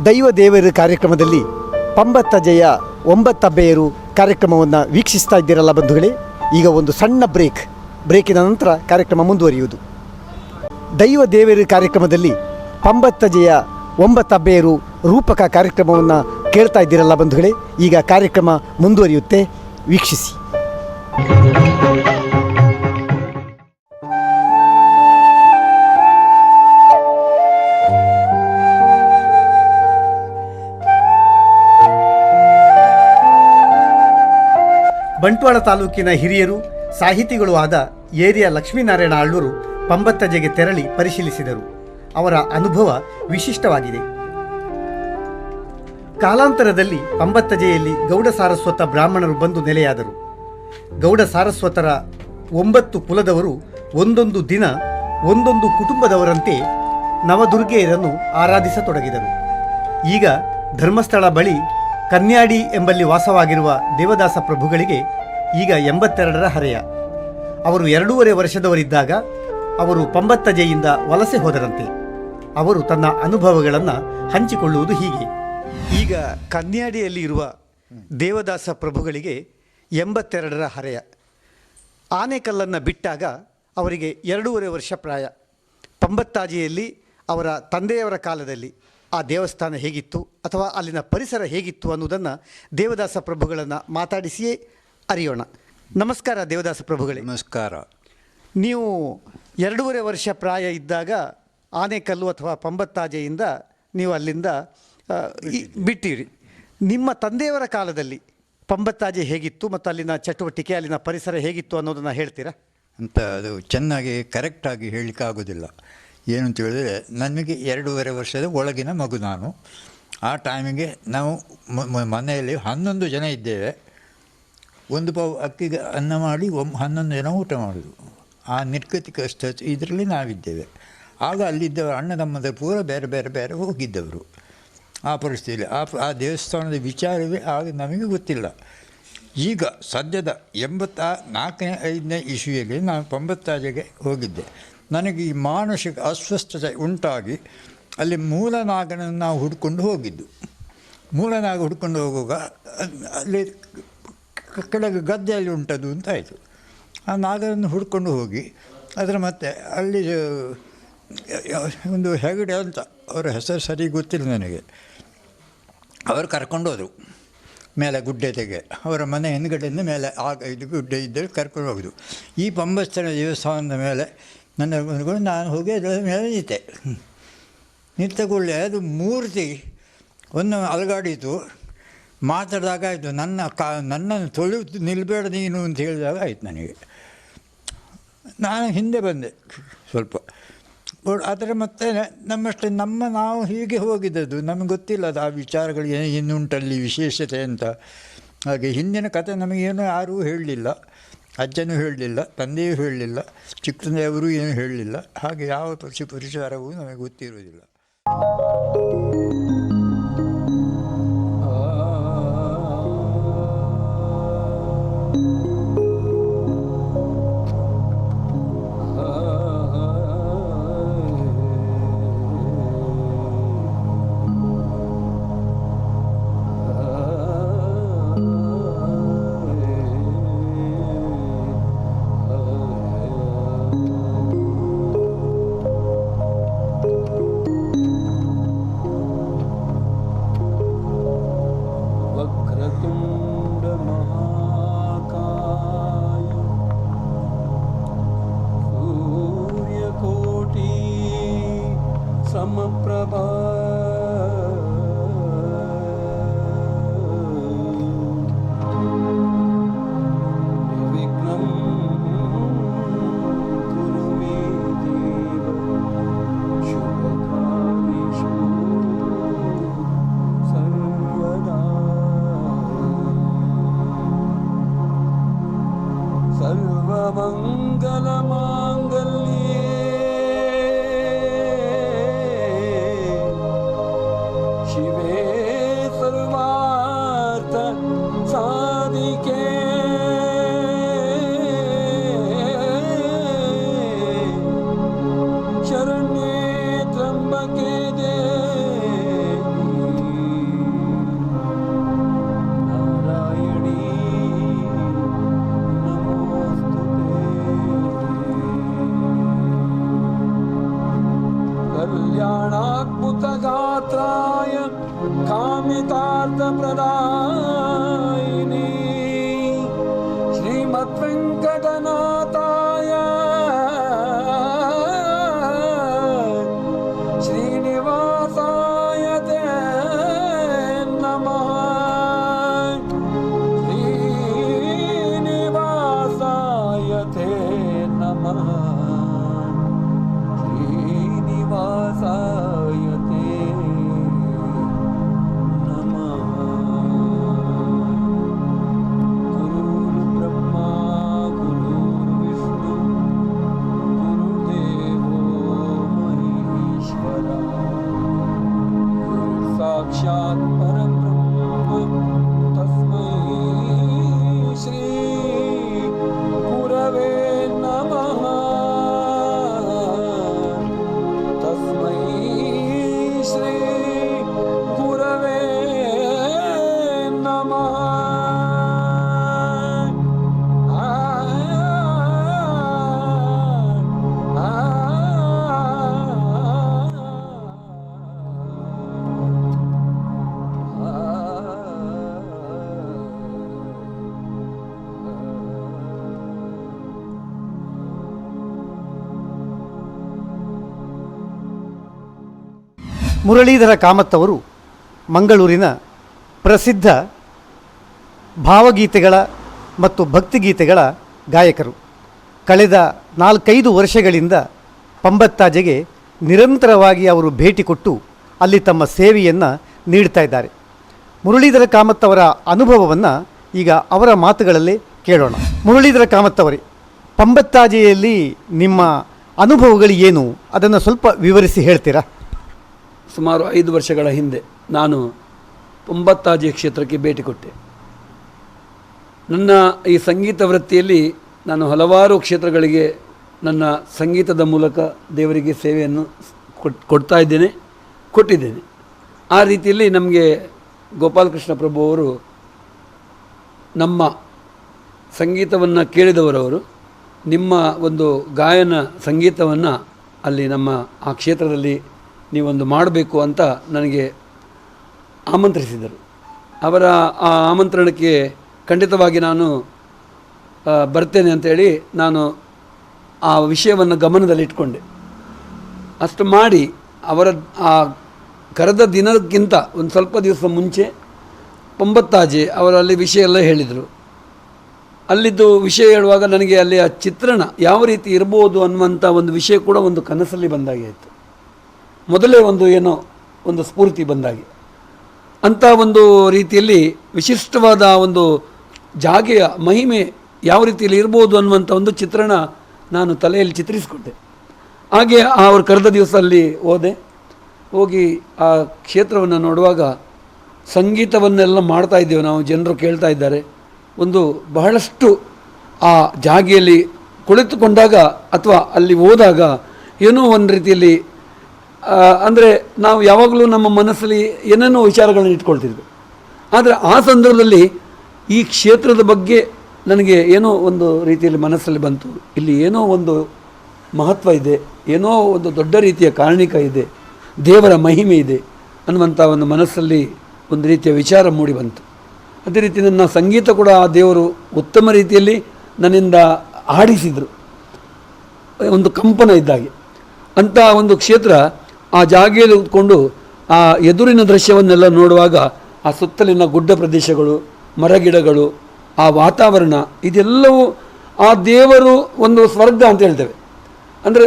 ದೈವ ದೇವರು ಕಾರ್ಯಕ್ರಮದಲ್ಲಿ ಪಂಬತ್ತ ಜಯ ಒಂಬತ್ತಬ್ಬೆಯರು ಕಾರ್ಯಕ್ರಮವನ್ನು ವೀಕ್ಷಿಸ್ತಾ ಇದ್ದೀರಲ್ಲ ಬಂಧುಗಳೇ. ಈಗ ಒಂದು ಸಣ್ಣ ಬ್ರೇಕಿನ ನಂತರ ಕಾರ್ಯಕ್ರಮ ಮುಂದುವರಿಯುವುದು. ದೈವ ದೇವರು ಕಾರ್ಯಕ್ರಮದಲ್ಲಿ ಪಂಬತ್ತ ಜಯ ಒಂಬತ್ತಬ್ಬೆಯರು ರೂಪಕ ಕಾರ್ಯಕ್ರಮವನ್ನು ಕೇಳ್ತಾ ಇದ್ದೀರಲ್ಲ ಬಂಧುಗಳೇ. ಈಗ ಕಾರ್ಯಕ್ರಮ ಮುಂದುವರಿಯುತ್ತೆ, ವೀಕ್ಷಿಸಿ. ಬಂಟ್ವಾಳ ತಾಲೂಕಿನ ಹಿರಿಯರು ಸಾಹಿತಿಗಳು ಆದ ಏರಿಯಾ ಲಕ್ಷ್ಮೀನಾರಾಯಣ ಆಳ್ವರು ಪಂಬತ್ತಜೆಗೆ ತೆರಳಿ ಪರಿಶೀಲಿಸಿದರು. ಅವರ ಅನುಭವ ವಿಶಿಷ್ಟವಾಗಿದೆ. ಕಾಲಾಂತರದಲ್ಲಿ ಪಂಬತ್ತಜೆಯಲ್ಲಿ ಗೌಡ ಸಾರಸ್ವತ ಬ್ರಾಹ್ಮಣರು ಬಂದು ನೆಲೆಯಾದರು. ಗೌಡ ಸಾರಸ್ವತರ 9 ಕುಲದವರು ಒಂದೊಂದು ದಿನ ಒಂದೊಂದು ಕುಟುಂಬದವರಂತೆ ನವದುರ್ಗೆಯರನ್ನು ಆರಾಧಿಸತೊಡಗಿದರು. ಈಗ ಧರ್ಮಸ್ಥಳ ಬಳಿ ಕನ್ಯಾಡಿ ಎಂಬಲ್ಲಿ ವಾಸವಾಗಿರುವ ದೇವದಾಸ ಪ್ರಭುಗಳಿಗೆ ಈಗ 82ರ ಹರೆಯ. ಅವರು 2.5 ವರ್ಷದವರಿದ್ದಾಗ ಅವರು ಪಂಬತ್ತಜೆಯಿಂದ ವಲಸೆ ಹೋದರಂತೆ. ಅವರು ತನ್ನ ಅನುಭವಗಳನ್ನು ಹಂಚಿಕೊಳ್ಳುವುದು ಹೀಗೆ. ಈಗ ಕನ್ಯಾಡಿಯಲ್ಲಿ ಇರುವ ದೇವದಾಸ ಪ್ರಭುಗಳಿಗೆ 82ರ ಹರೆಯ. ಆನೆಕಲ್ಲನ್ನು ಬಿಟ್ಟಾಗ ಅವರಿಗೆ 2.5 ವರ್ಷ ಪ್ರಾಯ. ಪಂಬತ್ತಾಜಿಯಲ್ಲಿ ಅವರ ತಂದೆಯವರ ಕಾಲದಲ್ಲಿ ಆ ದೇವಸ್ಥಾನ ಹೇಗಿತ್ತು ಅಥವಾ ಅಲ್ಲಿನ ಪರಿಸರ ಹೇಗಿತ್ತು ಅನ್ನೋದನ್ನು ದೇವದಾಸ ಪ್ರಭುಗಳನ್ನು ಮಾತಾಡಿಸಿಯೇ ಅರಿಯೋಣ. ನಮಸ್ಕಾರ ದೇವದಾಸ ಪ್ರಭುಗಳೇ. ನಮಸ್ಕಾರ. ನೀವು 2.5 ವರ್ಷ ಪ್ರಾಯ ಇದ್ದಾಗ ಆನೆಕಲ್ಲು ಅಥವಾ ಪಂಬತ್ತಾಜೆಯಿಂದ ನೀವು ಅಲ್ಲಿಂದ ಬಿಟ್ಟಿರಿ. ನಿಮ್ಮ ತಂದೆಯವರ ಕಾಲದಲ್ಲಿ ಪಂಬತ್ತಾಜೆ ಹೇಗಿತ್ತು ಮತ್ತು ಅಲ್ಲಿನ ಚಟುವಟಿಕೆ, ಅಲ್ಲಿನ ಪರಿಸರ ಹೇಗಿತ್ತು ಅನ್ನೋದನ್ನು ಹೇಳ್ತೀರಾ? ಅಂತ ಅದು ಚೆನ್ನಾಗಿ ಕರೆಕ್ಟಾಗಿ ಹೇಳಲಿಕ್ಕಾಗೋದಿಲ್ಲ. ಏನು ಅಂತ ಹೇಳಿದ್ರೆ, ನನಗೆ 2.5 ವರ್ಷದ ಒಳಗಿನ ಮಗು ನಾನು. ಆ ಟೈಮಿಗೆ ನಾವು ಮನೆಯಲ್ಲಿ 11 ಜನ ಇದ್ದೇವೆ. ಒಂದು ಪಾವು ಅಕ್ಕಿಗೆ ಅನ್ನ ಮಾಡಿ 11 ಜನ ಊಟ ಮಾಡೋದು. ಆ ನಿರ್ಗತಿಕ ಇದರಲ್ಲಿ ನಾವಿದ್ದೇವೆ. ಆಗ ಅಲ್ಲಿದ್ದ ಅಣ್ಣ ತಮ್ಮದ ಪೂರ ಬೇರೆ ಬೇರೆ ಬೇರೆ ಹೋಗಿದ್ದವರು. ಆ ಪರಿಸ್ಥಿತಿಯಲ್ಲಿ ಆ ದೇವಸ್ಥಾನದ ವಿಚಾರವೇ ಆಗ ನಮಗೆ ಗೊತ್ತಿಲ್ಲ. ಈಗ ಸದ್ಯದ 84-5ನೇ ಇಸ್ವಿಯಲ್ಲಿ ನಾನು ಪಂಬತ್ತಾಜೆಗೆ ಹೋಗಿದ್ದೆ. ನನಗೆ ಈ ಮಾನಸಿಕ ಅಸ್ವಸ್ಥತೆ ಉಂಟಾಗಿ ಅಲ್ಲಿ ಮೂಲನಾಗನನ್ನು ನಾವು ಹುಡ್ಕೊಂಡು ಹೋಗಿದ್ದು. ಮೂಲನಾಗ ಹುಡ್ಕೊಂಡು ಹೋಗುವಾಗ ಅಲ್ಲಿ ಕೆಳಗೆ ಗದ್ದೆಯಲ್ಲಿ ಉಂಟದು ಅಂತ ಆಯಿತು. ಆ ನಾಗರನ್ನು ಹುಡ್ಕೊಂಡು ಹೋಗಿ ಅದರ ಮತ್ತೆ ಅಲ್ಲಿ ಒಂದು ಹೆಗಡೆ ಅಂತ ಅವರ ಹೆಸರು ಸರಿ ಗೊತ್ತಿಲ್ಲ ನನಗೆ. ಅವರು ಕರ್ಕೊಂಡು ಹೋದರು ಮೇಲೆ ಗುಡ್ಡೆತೆಗೆ. ಅವರ ಮನೆ ಹಿಂದ್ಗಡೆಯಿಂದ ಮೇಲೆ ಆಗ ಇದು ಗುಡ್ಡೆ ಇದ್ದಲ್ಲಿ ಕರ್ಕೊಂಡು ಹೋಗೋದು. ಈ ಪಂಬಸ್ಥಳ ದೇವಸ್ಥಾನದ ಮೇಲೆ ನನ್ನ ಬಂದುಕೊಂಡು ನಾನು ಹೋಗಿ ಅದರ ಮೇಲೆ ನಿಂತಕೊಳ್ಳೆ ಅದು ಮೂರ್ತಿ ಒಂದು ಅಲಗಾಡಿತು. ಮಾತಾಡಿದಾಗ ಆಯಿತು, ನನ್ನನ್ನು ತೊಳೆದು ನಿಲ್ಲಬೇಡ ನೀನು ಅಂತ ಹೇಳಿದಾಗ ಆಯಿತು ನನಗೆ. ನಾನು ಹಿಂದೆ ಬಂದೆ ಸ್ವಲ್ಪ. ಆದರೆ ಮತ್ತೆ ನಾವು ಹೀಗೆ ಹೋಗಿದ್ದದು, ನಮಗೆ ಗೊತ್ತಿಲ್ಲ ಅದು ಆ ವಿಚಾರಗಳು ಇನ್ನುಂಟಲ್ಲಿ ವಿಶೇಷತೆ ಅಂತ. ಹಾಗೆ ಹಿಂದಿನ ಕಥೆ ನಮಗೇನು ಯಾರೂ ಹೇಳಲಿಲ್ಲ. ಅಜ್ಜನೂ ಹೇಳಲಿಲ್ಲ, ತಂದೆಯೂ ಹೇಳಲಿಲ್ಲ, ಚಿಕ್ಕ ತಂದೆಯವರು ಏನೂ ಹೇಳಲಿಲ್ಲ. ಹಾಗೆ ಯಾವ ಪರಿಸರವೂ ನಮಗೆ ಗೊತ್ತಿರುವುದಿಲ್ಲ. वक्रतुण्ड महाकाय सूर्यकोटि समप्रभा निर्विघ्नं कुरु मे देव शुभकार्येषु सर्वदा सर्वमङ्गलमाङ्गल्ये शिवे सर्वार्थ साधिके शरण्ये त्र्यम्बके देवी नारायणी कल्याणाद्भुतगात्राय कामितार्थप्रदायिने श्रीमद्वेङ्कटनाथाय श्रीनिवासाय ते नमः श्रीनिवासाय ते नमः श्रीनिवासाय ते नमः। गुरुर्ब्रह्मा गुरुर्विष्णु गुरुर्देवो महेश्वरा गुरुर्साक्षात् परब्रह्म तस्मै श्री गुरवे नमः। तस्मै श्री गुरवे नमः। ಮುರಳೀಧರ ಕಾಮತ್ ಅವರು ಮಂಗಳೂರಿನ ಪ್ರಸಿದ್ಧ ಭಾವಗೀತೆಗಳ ಮತ್ತು ಭಕ್ತಿಗೀತೆಗಳ ಗಾಯಕರು. ಕಳೆದ 4-5 ವರ್ಷಗಳಿಂದ ಪಂಬತ್ತಾಜೆಗೆ ನಿರಂತರವಾಗಿ ಅವರು ಭೇಟಿ ಕೊಟ್ಟು ಅಲ್ಲಿ ತಮ್ಮ ಸೇವೆಯನ್ನು ನೀಡ್ತಾ ಇದ್ದಾರೆ. ಮುರಳೀಧರ ಕಾಮತ್ ಅವರ ಅನುಭವವನ್ನು ಈಗ ಅವರ ಮಾತುಗಳಲ್ಲೇ ಕೇಳೋಣ. ಮುರಳೀಧರ ಕಾಮತ್ ಅವರೇ, ಪಂಬತ್ತಾಜೆಯಲ್ಲಿ ನಿಮ್ಮ ಅನುಭವಗಳು ಏನು, ಅದನ್ನು ಸ್ವಲ್ಪ ವಿವರಿಸಿ ಹೇಳ್ತೀರಾ? ಸುಮಾರು 5 ವರ್ಷಗಳ ಹಿಂದೆ ನಾನು ಪಂಬತ್ತಾಜೆ ಕ್ಷೇತ್ರಕ್ಕೆ ಭೇಟಿ ಕೊಟ್ಟೆ. ನನ್ನ ಈ ಸಂಗೀತ ವೃತ್ತಿಯಲ್ಲಿ ನಾನು ಹಲವಾರು ಕ್ಷೇತ್ರಗಳಿಗೆ ನನ್ನ ಸಂಗೀತದ ಮೂಲಕ ದೇವರಿಗೆ ಸೇವೆಯನ್ನು ಕೊಟ್ಟಿದ್ದೇನೆ. ಆ ರೀತಿಯಲ್ಲಿ ನಮಗೆ ಗೋಪಾಲಕೃಷ್ಣ ಪ್ರಭು ಅವರು ನಮ್ಮ ಸಂಗೀತವನ್ನು ಕೇಳಿದವರವರು ನಿಮ್ಮ ಒಂದು ಗಾಯನ ಸಂಗೀತವನ್ನು ಅಲ್ಲಿ ನಮ್ಮ ಆ ಕ್ಷೇತ್ರದಲ್ಲಿ ನೀವೊಂದು ಮಾಡಬೇಕು ಅಂತ ನನಗೆ ಆಮಂತ್ರಿಸಿದರು. ಅವರ ಆ ಆಮಂತ್ರಣಕ್ಕೆ ಖಂಡಿತವಾಗಿ ನಾನು ಬರ್ತೇನೆ ಅಂತೇಳಿ ನಾನು ಆ ವಿಷಯವನ್ನು ಗಮನದಲ್ಲಿಟ್ಕೊಂಡೆ. ಅಷ್ಟು ಮಾಡಿ ಅವರ ಆ ಕರೆದ ದಿನಕ್ಕಿಂತ ಒಂದು ಸ್ವಲ್ಪ ದಿವಸ ಮುಂಚೆ ಪಂಬತ್ತಾಜೆ ಅವರಲ್ಲಿ ವಿಷಯ ಎಲ್ಲ ಹೇಳಿದರು. ಅಲ್ಲಿದ್ದು ವಿಷಯ ಹೇಳುವಾಗ ನನಗೆ ಅಲ್ಲಿ ಆ ಚಿತ್ರಣ ಯಾವ ರೀತಿ ಇರ್ಬೋದು ಅನ್ನುವಂಥ ಒಂದು ವಿಷಯ ಕೂಡ ಒಂದು ಕನಸಲ್ಲಿ ಬಂದಾಗೆ ಆಯಿತು. ಮೊದಲೇ ಒಂದು ಏನೋ ಒಂದು ಸ್ಫೂರ್ತಿ ಬಂದಾಗೆ ಅಂಥ ಒಂದು ರೀತಿಯಲ್ಲಿ ವಿಶಿಷ್ಟವಾದ ಒಂದು ಜಾಗೆಯ ಮಹಿಮೆ ಯಾವ ರೀತಿಯಲ್ಲಿ ಇರ್ಬೋದು ಅನ್ನುವಂಥ ಒಂದು ಚಿತ್ರಣ ನಾನು ತಲೆಯಲ್ಲಿ ಚಿತ್ರಿಸಿಕೊಂಡೆ. ಹಾಗೆ ಅವರು ಕರೆದ ದಿವಸ ಅಲ್ಲಿ ಹೋಗಿ ಆ ಕ್ಷೇತ್ರವನ್ನು ನೋಡುವಾಗ ಸಂಗೀತವನ್ನೆಲ್ಲ ಮಾಡ್ತಾ ಇದ್ದೇವೆ ನಾವು, ಜನರು ಕೇಳ್ತಾ ಇದ್ದಾರೆ. ಒಂದು ಬಹಳಷ್ಟು ಆ ಜಾಗೆಯಲ್ಲಿ ಕುಳಿತುಕೊಂಡಾಗ ಅಥವಾ ಅಲ್ಲಿ ಹೋದಾಗ ಏನೋ ಒಂದು ರೀತಿಯಲ್ಲಿ ಅಂದರೆ ನಾವು ಯಾವಾಗಲೂ ನಮ್ಮ ಮನಸ್ಸಲ್ಲಿ ಏನೇನೋ ವಿಚಾರಗಳನ್ನು ಇಟ್ಕೊಳ್ತಿದ್ವಿ. ಆದರೆ ಆ ಸಂದರ್ಭದಲ್ಲಿ ಈ ಕ್ಷೇತ್ರದ ಬಗ್ಗೆ ನನಗೆ ಏನೋ ಒಂದು ರೀತಿಯಲ್ಲಿ ಮನಸ್ಸಲ್ಲಿ ಬಂತು, ಇಲ್ಲಿ ಏನೋ ಒಂದು ಮಹತ್ವ ಇದೆ, ಏನೋ ಒಂದು ದೊಡ್ಡ ರೀತಿಯ ಕಾರಣಿಕ ಇದೆ, ದೇವರ ಮಹಿಮೆ ಇದೆ ಅನ್ನುವಂಥ ಒಂದು ಮನಸ್ಸಲ್ಲಿ ಒಂದು ರೀತಿಯ ವಿಚಾರ ಮೂಡಿ ಬಂತು. ಅದೇ ರೀತಿ ನನ್ನ ಸಂಗೀತ ಕೂಡ ಆ ದೇವರು ಉತ್ತಮ ರೀತಿಯಲ್ಲಿ ನನ್ನಿಂದ ಹಾಡಿಸಿದರು, ಒಂದು ಕಂಪನ ಇದ್ದಾಗೆ. ಅಂಥ ಒಂದು ಕ್ಷೇತ್ರ, ಆ ಜಾಗೆಯಲ್ಲಿ ಕೂತ್ಕೊಂಡು ಆ ಎದುರಿನ ದೃಶ್ಯವನ್ನೆಲ್ಲ ನೋಡುವಾಗ ಆ ಸುತ್ತಲಿನ ಗುಡ್ಡ ಪ್ರದೇಶಗಳು, ಮರಗಿಡಗಳು, ಆ ವಾತಾವರಣ, ಇದೆಲ್ಲವೂ ಆ ದೇವರು ಒಂದು ಸ್ವರ್ಗ ಅಂತ ಹೇಳ್ತೇವೆ. ಅಂದರೆ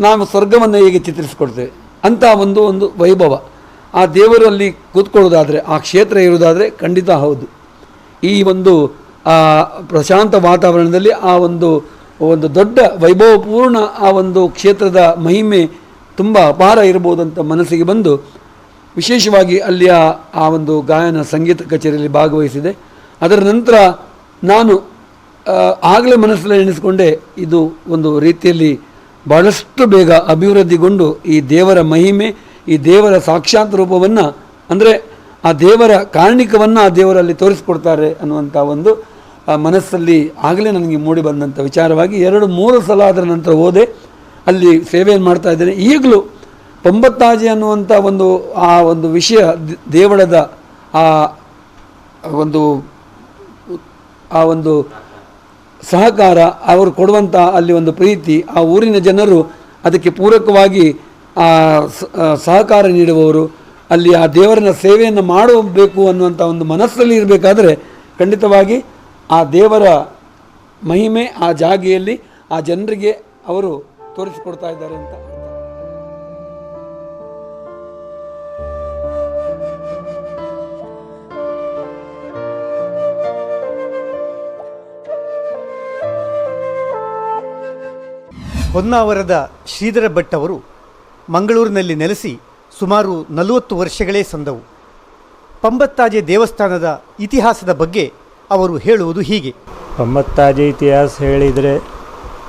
ನಾವು ಸ್ವರ್ಗವನ್ನು ಹೇಗೆ ಚಿತ್ರಿಸಿಕೊಡ್ತೇವೆ ಅಂಥ ಒಂದು ವೈಭವ. ಆ ದೇವರು ಅಲ್ಲಿ ಕೂತ್ಕೊಳ್ಳೋದಾದರೆ, ಆ ಕ್ಷೇತ್ರ ಇರುವುದಾದರೆ ಖಂಡಿತ ಹೌದು. ಈ ಒಂದು ಪ್ರಶಾಂತ ವಾತಾವರಣದಲ್ಲಿ ಆ ಒಂದು ದೊಡ್ಡ ವೈಭವಪೂರ್ಣ ಆ ಒಂದು ಕ್ಷೇತ್ರದ ಮಹಿಮೆ ತುಂಬ ಅಪಾರ ಇರ್ಬೋದಂತ ಮನಸ್ಸಿಗೆ ಬಂದು ವಿಶೇಷವಾಗಿ ಅಲ್ಲಿಯ ಆ ಒಂದು ಗಾಯನ ಸಂಗೀತ ಕಚೇರಿಯಲ್ಲಿ ಭಾಗವಹಿಸಿದೆ. ಅದರ ನಂತರ ನಾನು ಆಗಲೇ ಮನಸ್ಸಲ್ಲಿ ಎಣಿಸ್ಕೊಂಡೆ, ಇದು ಒಂದು ರೀತಿಯಲ್ಲಿ ಬಹಳಷ್ಟು ಬೇಗ ಅಭಿವೃದ್ಧಿಗೊಂಡು ಈ ದೇವರ ಮಹಿಮೆ, ಈ ದೇವರ ಸಾಕ್ಷಾತ್ ರೂಪವನ್ನು, ಅಂದರೆ ಆ ದೇವರ ಕಾರಣಿಕವನ್ನು ಆ ದೇವರಲ್ಲಿ ತೋರಿಸ್ಕೊಡ್ತಾರೆ ಅನ್ನುವಂಥ ಒಂದು ಮನಸ್ಸಲ್ಲಿ ಆಗಲೇ ನನಗೆ ಮೂಡಿ ಬಂದಂಥ ವಿಚಾರವಾಗಿ 2-3 ಸಲ ಅದರ ನಂತರ ಹೋದೆ, ಅಲ್ಲಿ ಸೇವೆಯನ್ನು ಮಾಡ್ತಾ ಇದ್ದೇನೆ. ಈಗಲೂ ಪಂಬತ್ತಾಜೆ ಅನ್ನುವಂಥ ಆ ಒಂದು ವಿಷಯ, ದೇವಳದ ಆ ಒಂದು ಸಹಕಾರ, ಅವರು ಕೊಡುವಂಥ ಅಲ್ಲಿ ಒಂದು ಪ್ರೀತಿ, ಆ ಊರಿನ ಜನರು ಅದಕ್ಕೆ ಪೂರಕವಾಗಿ ಸಹಕಾರ ನೀಡುವವರು, ಅಲ್ಲಿ ಆ ದೇವರನ್ನ ಸೇವೆಯನ್ನು ಮಾಡಬೇಕು ಅನ್ನುವಂಥ ಒಂದು ಮನಸ್ಸಲ್ಲಿ ಇರಬೇಕಾದ್ರೆ ಖಂಡಿತವಾಗಿ ಆ ದೇವರ ಮಹಿಮೆ ಆ ಜಾಗೆಯಲ್ಲಿ ಆ ಜನರಿಗೆ ಅವರು ತೋರಿಸಿಕೊಡ್ತಾ ಇದ್ದಾರೆ ಅಂತ. ಹೊನ್ನಾವರದ ಶ್ರೀಧರ ಭಟ್ ಅವರು ಮಂಗಳೂರಿನಲ್ಲಿ ನೆಲೆಸಿ ಸುಮಾರು 40 ವರ್ಷಗಳೇ ಸಂದವು. ಪಂಬತ್ತಾಜೆ ದೇವಸ್ಥಾನದ ಇತಿಹಾಸದ ಬಗ್ಗೆ ಅವರು ಹೇಳುವುದು ಹೀಗೆ. ಪಂಬತ್ತಾಜೆ ಇತಿಹಾಸ ಹೇಳಿದರೆ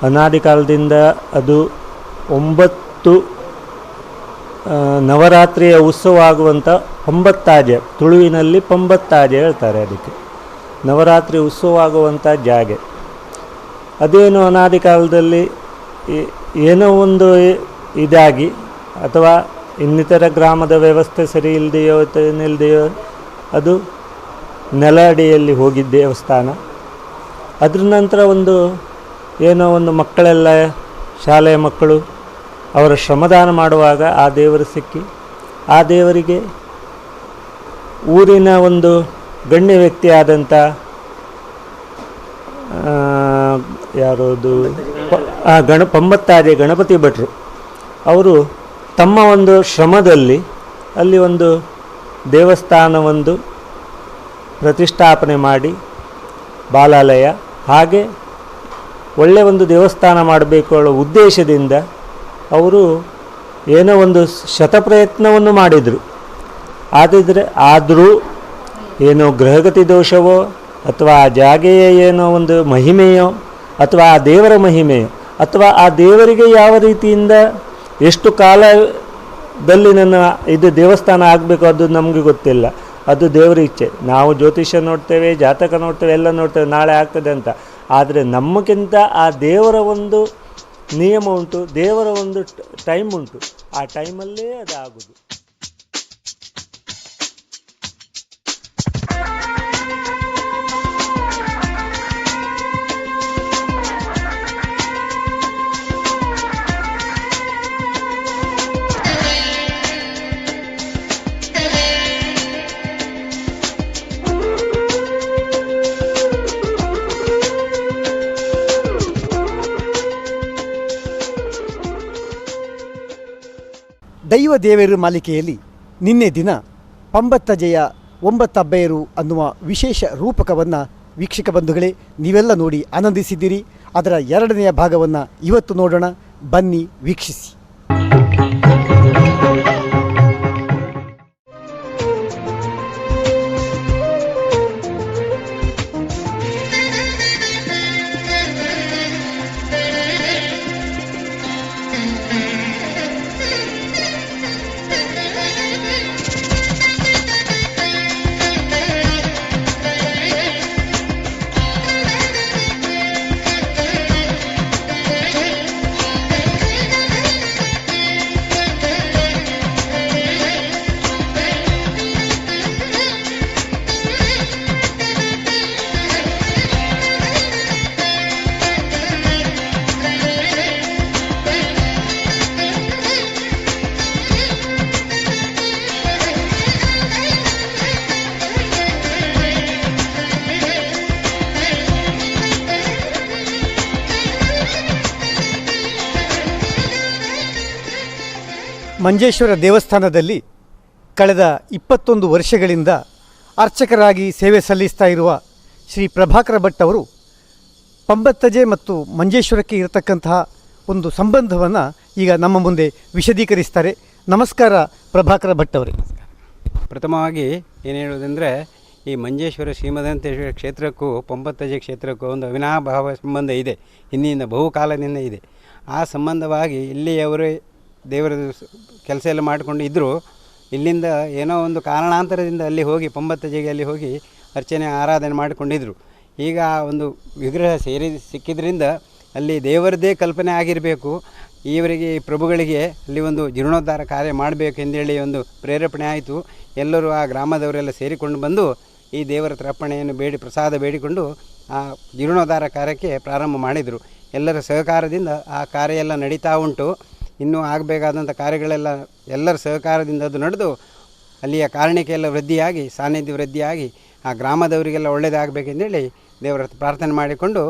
ಅನಾದಿ ಕಾಲದಿಂದ ಅದು 9 ನವರಾತ್ರಿಯ ಉತ್ಸವ ಆಗುವಂಥ ಪಂಬತ್ತಾಜೆ, ತುಳುವಿನಲ್ಲಿ ಪಂಬತ್ತಾಜೆ ಹೇಳ್ತಾರೆ. ಅದಕ್ಕೆ ನವರಾತ್ರಿ ಉತ್ಸವ ಆಗುವಂಥ ಜಾಗೆ. ಅದೇನು ಅನಾದಿ ಕಾಲದಲ್ಲಿ ಏನೋ ಒಂದು ಇದಾಗಿ ಅಥವಾ ಇನ್ನಿತರ ಗ್ರಾಮದ ವ್ಯವಸ್ಥೆ ಸರಿ ಇಲ್ಲದೆಯೋ ಏನಿಲ್ಲದೆಯೋ ಅದು ನೆಲ ಅಡಿಯಲ್ಲಿ ಹೋಗಿದ್ದ ದೇವಸ್ಥಾನ. ಅದ್ರ ನಂತರ ಏನೋ ಒಂದು ಮಕ್ಕಳೆಲ್ಲ, ಶಾಲೆಯ ಮಕ್ಕಳು ಅವರ ಶ್ರಮದಾನ ಮಾಡುವಾಗ ಆ ದೇವರು ಸಿಕ್ಕಿ, ಆ ದೇವರಿಗೆ ಊರಿನ ಒಂದು ಗಣ್ಯ ವ್ಯಕ್ತಿ ಆದಂಥ ಯಾರೋದು ಪಂಬತ್ತಾಜೆ ಗಣಪತಿ ಭಟ್ರು ಅವರು ತಮ್ಮ ಒಂದು ಶ್ರಮದಲ್ಲಿ ಅಲ್ಲಿ ಒಂದು ದೇವಸ್ಥಾನ ಪ್ರತಿಷ್ಠಾಪನೆ ಮಾಡಿ, ಬಾಲಾಲಯ ಹಾಗೆ ಒಳ್ಳೆಯ ಒಂದು ದೇವಸ್ಥಾನ ಮಾಡಬೇಕು ಅನ್ನೋ ಉದ್ದೇಶದಿಂದ ಅವರು ಏನೋ ಒಂದು ಶತಪ್ರಯತ್ನವನ್ನು ಮಾಡಿದರು. ಆದರೂ ಏನೋ ಗ್ರಹಗತಿ ದೋಷವೋ ಅಥವಾ ಆ ಜಾಗೆಯ ಏನೋ ಒಂದು ಮಹಿಮೆಯೋ ಅಥವಾ ಆ ದೇವರ ಮಹಿಮೆಯೋ ಅಥವಾ ಆ ದೇವರಿಗೆ ಯಾವ ರೀತಿಯಿಂದ ಎಷ್ಟು ಕಾಲದಲ್ಲಿ ಇದು ದೇವಸ್ಥಾನ ಆಗಬೇಕು ಅದು ನಮಗೆ ಗೊತ್ತಿಲ್ಲ. ಅದು ದೇವರ ಇಚ್ಛೆ. ನಾವು ಜ್ಯೋತಿಷ್ಯ ನೋಡ್ತೇವೆ, ಜಾತಕ ನೋಡ್ತೇವೆ, ಎಲ್ಲ ನೋಡ್ತೇವೆ ನಾಳೆ ಆಗ್ತದೆ ಅಂತ. ಆದರೆ ನಮಗಿಂತ ಆ ದೇವರ ಒಂದು ನಿಯಮ ಉಂಟು, ದೇವರ ಒಂದು ಟೈಮ್ ಉಂಟು. ಆ ಟೈಮಲ್ಲೇ ಅದು ಆಗೋದು. ದೈವ ದೇವರು ಮಾಲಿಕೆಯಲ್ಲಿ ನಿನ್ನೆ ದಿನ ಪಂಬತ್ತಜೆಯ 9 ಅಬ್ಬೆಯರು ಅನ್ನುವ ವಿಶೇಷ ರೂಪಕವನ್ನು ವೀಕ್ಷಕ ಬಂಧುಗಳೇ ನೀವೆಲ್ಲ ನೋಡಿ ಆನಂದಿಸಿದ್ದೀರಿ. ಅದರ 2ನೆಯ ಭಾಗವನ್ನು ಇವತ್ತು ನೋಡೋಣ, ಬನ್ನಿ ವೀಕ್ಷಿಸಿ. ಮಂಜೇಶ್ವರ ದೇವಸ್ಥಾನದಲ್ಲಿ ಕಳೆದ 21 ವರ್ಷಗಳಿಂದ ಅರ್ಚಕರಾಗಿ ಸೇವೆ ಸಲ್ಲಿಸ್ತಾ ಇರುವ ಶ್ರೀ ಪ್ರಭಾಕರ ಭಟ್ ಅವರು ಪಂಬತ್ತಜೆ ಮತ್ತು ಮಂಜೇಶ್ವರಕ್ಕೆ ಇರತಕ್ಕಂತಹ ಒಂದು ಸಂಬಂಧವನ್ನು ಈಗ ನಮ್ಮ ಮುಂದೆ ವಿಶದೀಕರಿಸ್ತಾರೆ. ನಮಸ್ಕಾರ ಪ್ರಭಾಕರ ಭಟ್ ಅವರೇ. ಪ್ರಥಮವಾಗಿ ಏನು ಹೇಳೋದಂದರೆ, ಈ ಮಂಜೇಶ್ವರ ಶ್ರೀಮದಂತೇಶ್ವರ ಕ್ಷೇತ್ರಕ್ಕೂ ಪಂಬತ್ತಜೆ ಕ್ಷೇತ್ರಕ್ಕೂ ಒಂದು ಅವಿನಾಭಾವ ಸಂಬಂಧ ಇದೆ, ಹಿಂದಿನಿಂದ ಬಹುಕಾಲದಿಂದ ಇದೆ. ಆ ಸಂಬಂಧವಾಗಿ ಇಲ್ಲಿಯವರೇ ದೇವರ ಕೆಲಸ ಎಲ್ಲ ಮಾಡಿಕೊಂಡು ಇದ್ದರೂ ಇಲ್ಲಿಂದ ಏನೋ ಒಂದು ಕಾರಣಾಂತರದಿಂದ ಅಲ್ಲಿ ಹೋಗಿ ಪಂಬತ್ತಜೆಗೆ ಅಲ್ಲಿ ಹೋಗಿ ಅರ್ಚನೆ ಆರಾಧನೆ ಮಾಡಿಕೊಂಡಿದ್ದರು. ಈಗ ಒಂದು ವಿಗ್ರಹ ಸಿಕ್ಕಿದ್ರಿಂದ ಅಲ್ಲಿ ದೇವರದ್ದೇ ಕಲ್ಪನೆ ಆಗಿರಬೇಕು, ಇವರಿಗೆ ಪ್ರಭುಗಳಿಗೆ ಅಲ್ಲಿ ಒಂದು ಜೀರ್ಣೋದ್ಧಾರ ಕಾರ್ಯ ಮಾಡಬೇಕು ಎಂದೇಳಿ ಒಂದು ಪ್ರೇರೇಪಣೆ ಆಯಿತು. ಎಲ್ಲರೂ ಆ ಗ್ರಾಮದವರೆಲ್ಲ ಸೇರಿಕೊಂಡು ಬಂದು ಈ ದೇವರ ತರ್ಪಣೆಯನ್ನು ಪ್ರಸಾದ ಬೇಡಿಕೊಂಡು ಆ ಜೀರ್ಣೋದ್ಧಾರ ಕಾರ್ಯಕ್ಕೆ ಪ್ರಾರಂಭ ಮಾಡಿದರು. ಎಲ್ಲರ ಸಹಕಾರದಿಂದ ಆ ಕಾರ್ಯ ಎಲ್ಲ ನಡೀತಾ ಉಂಟು. ಇನ್ನೂ ಆಗಬೇಕಾದಂಥ ಕಾರ್ಯಗಳೆಲ್ಲ ಎಲ್ಲರ ಸಹಕಾರದಿಂದ ಅದು ನಡೆದು ಅಲ್ಲಿಯ ಕಾರಣಿಕೆ ಎಲ್ಲ ವೃದ್ಧಿಯಾಗಿ, ಸಾನ್ನಿಧ್ಯ ವೃದ್ಧಿಯಾಗಿ ಆ ಗ್ರಾಮದವರಿಗೆಲ್ಲ ಒಳ್ಳೆಯದಾಗಬೇಕೆಂದೇಳಿ ದೇವರ ಪ್ರಾರ್ಥನೆ ಮಾಡಿಕೊಂಡು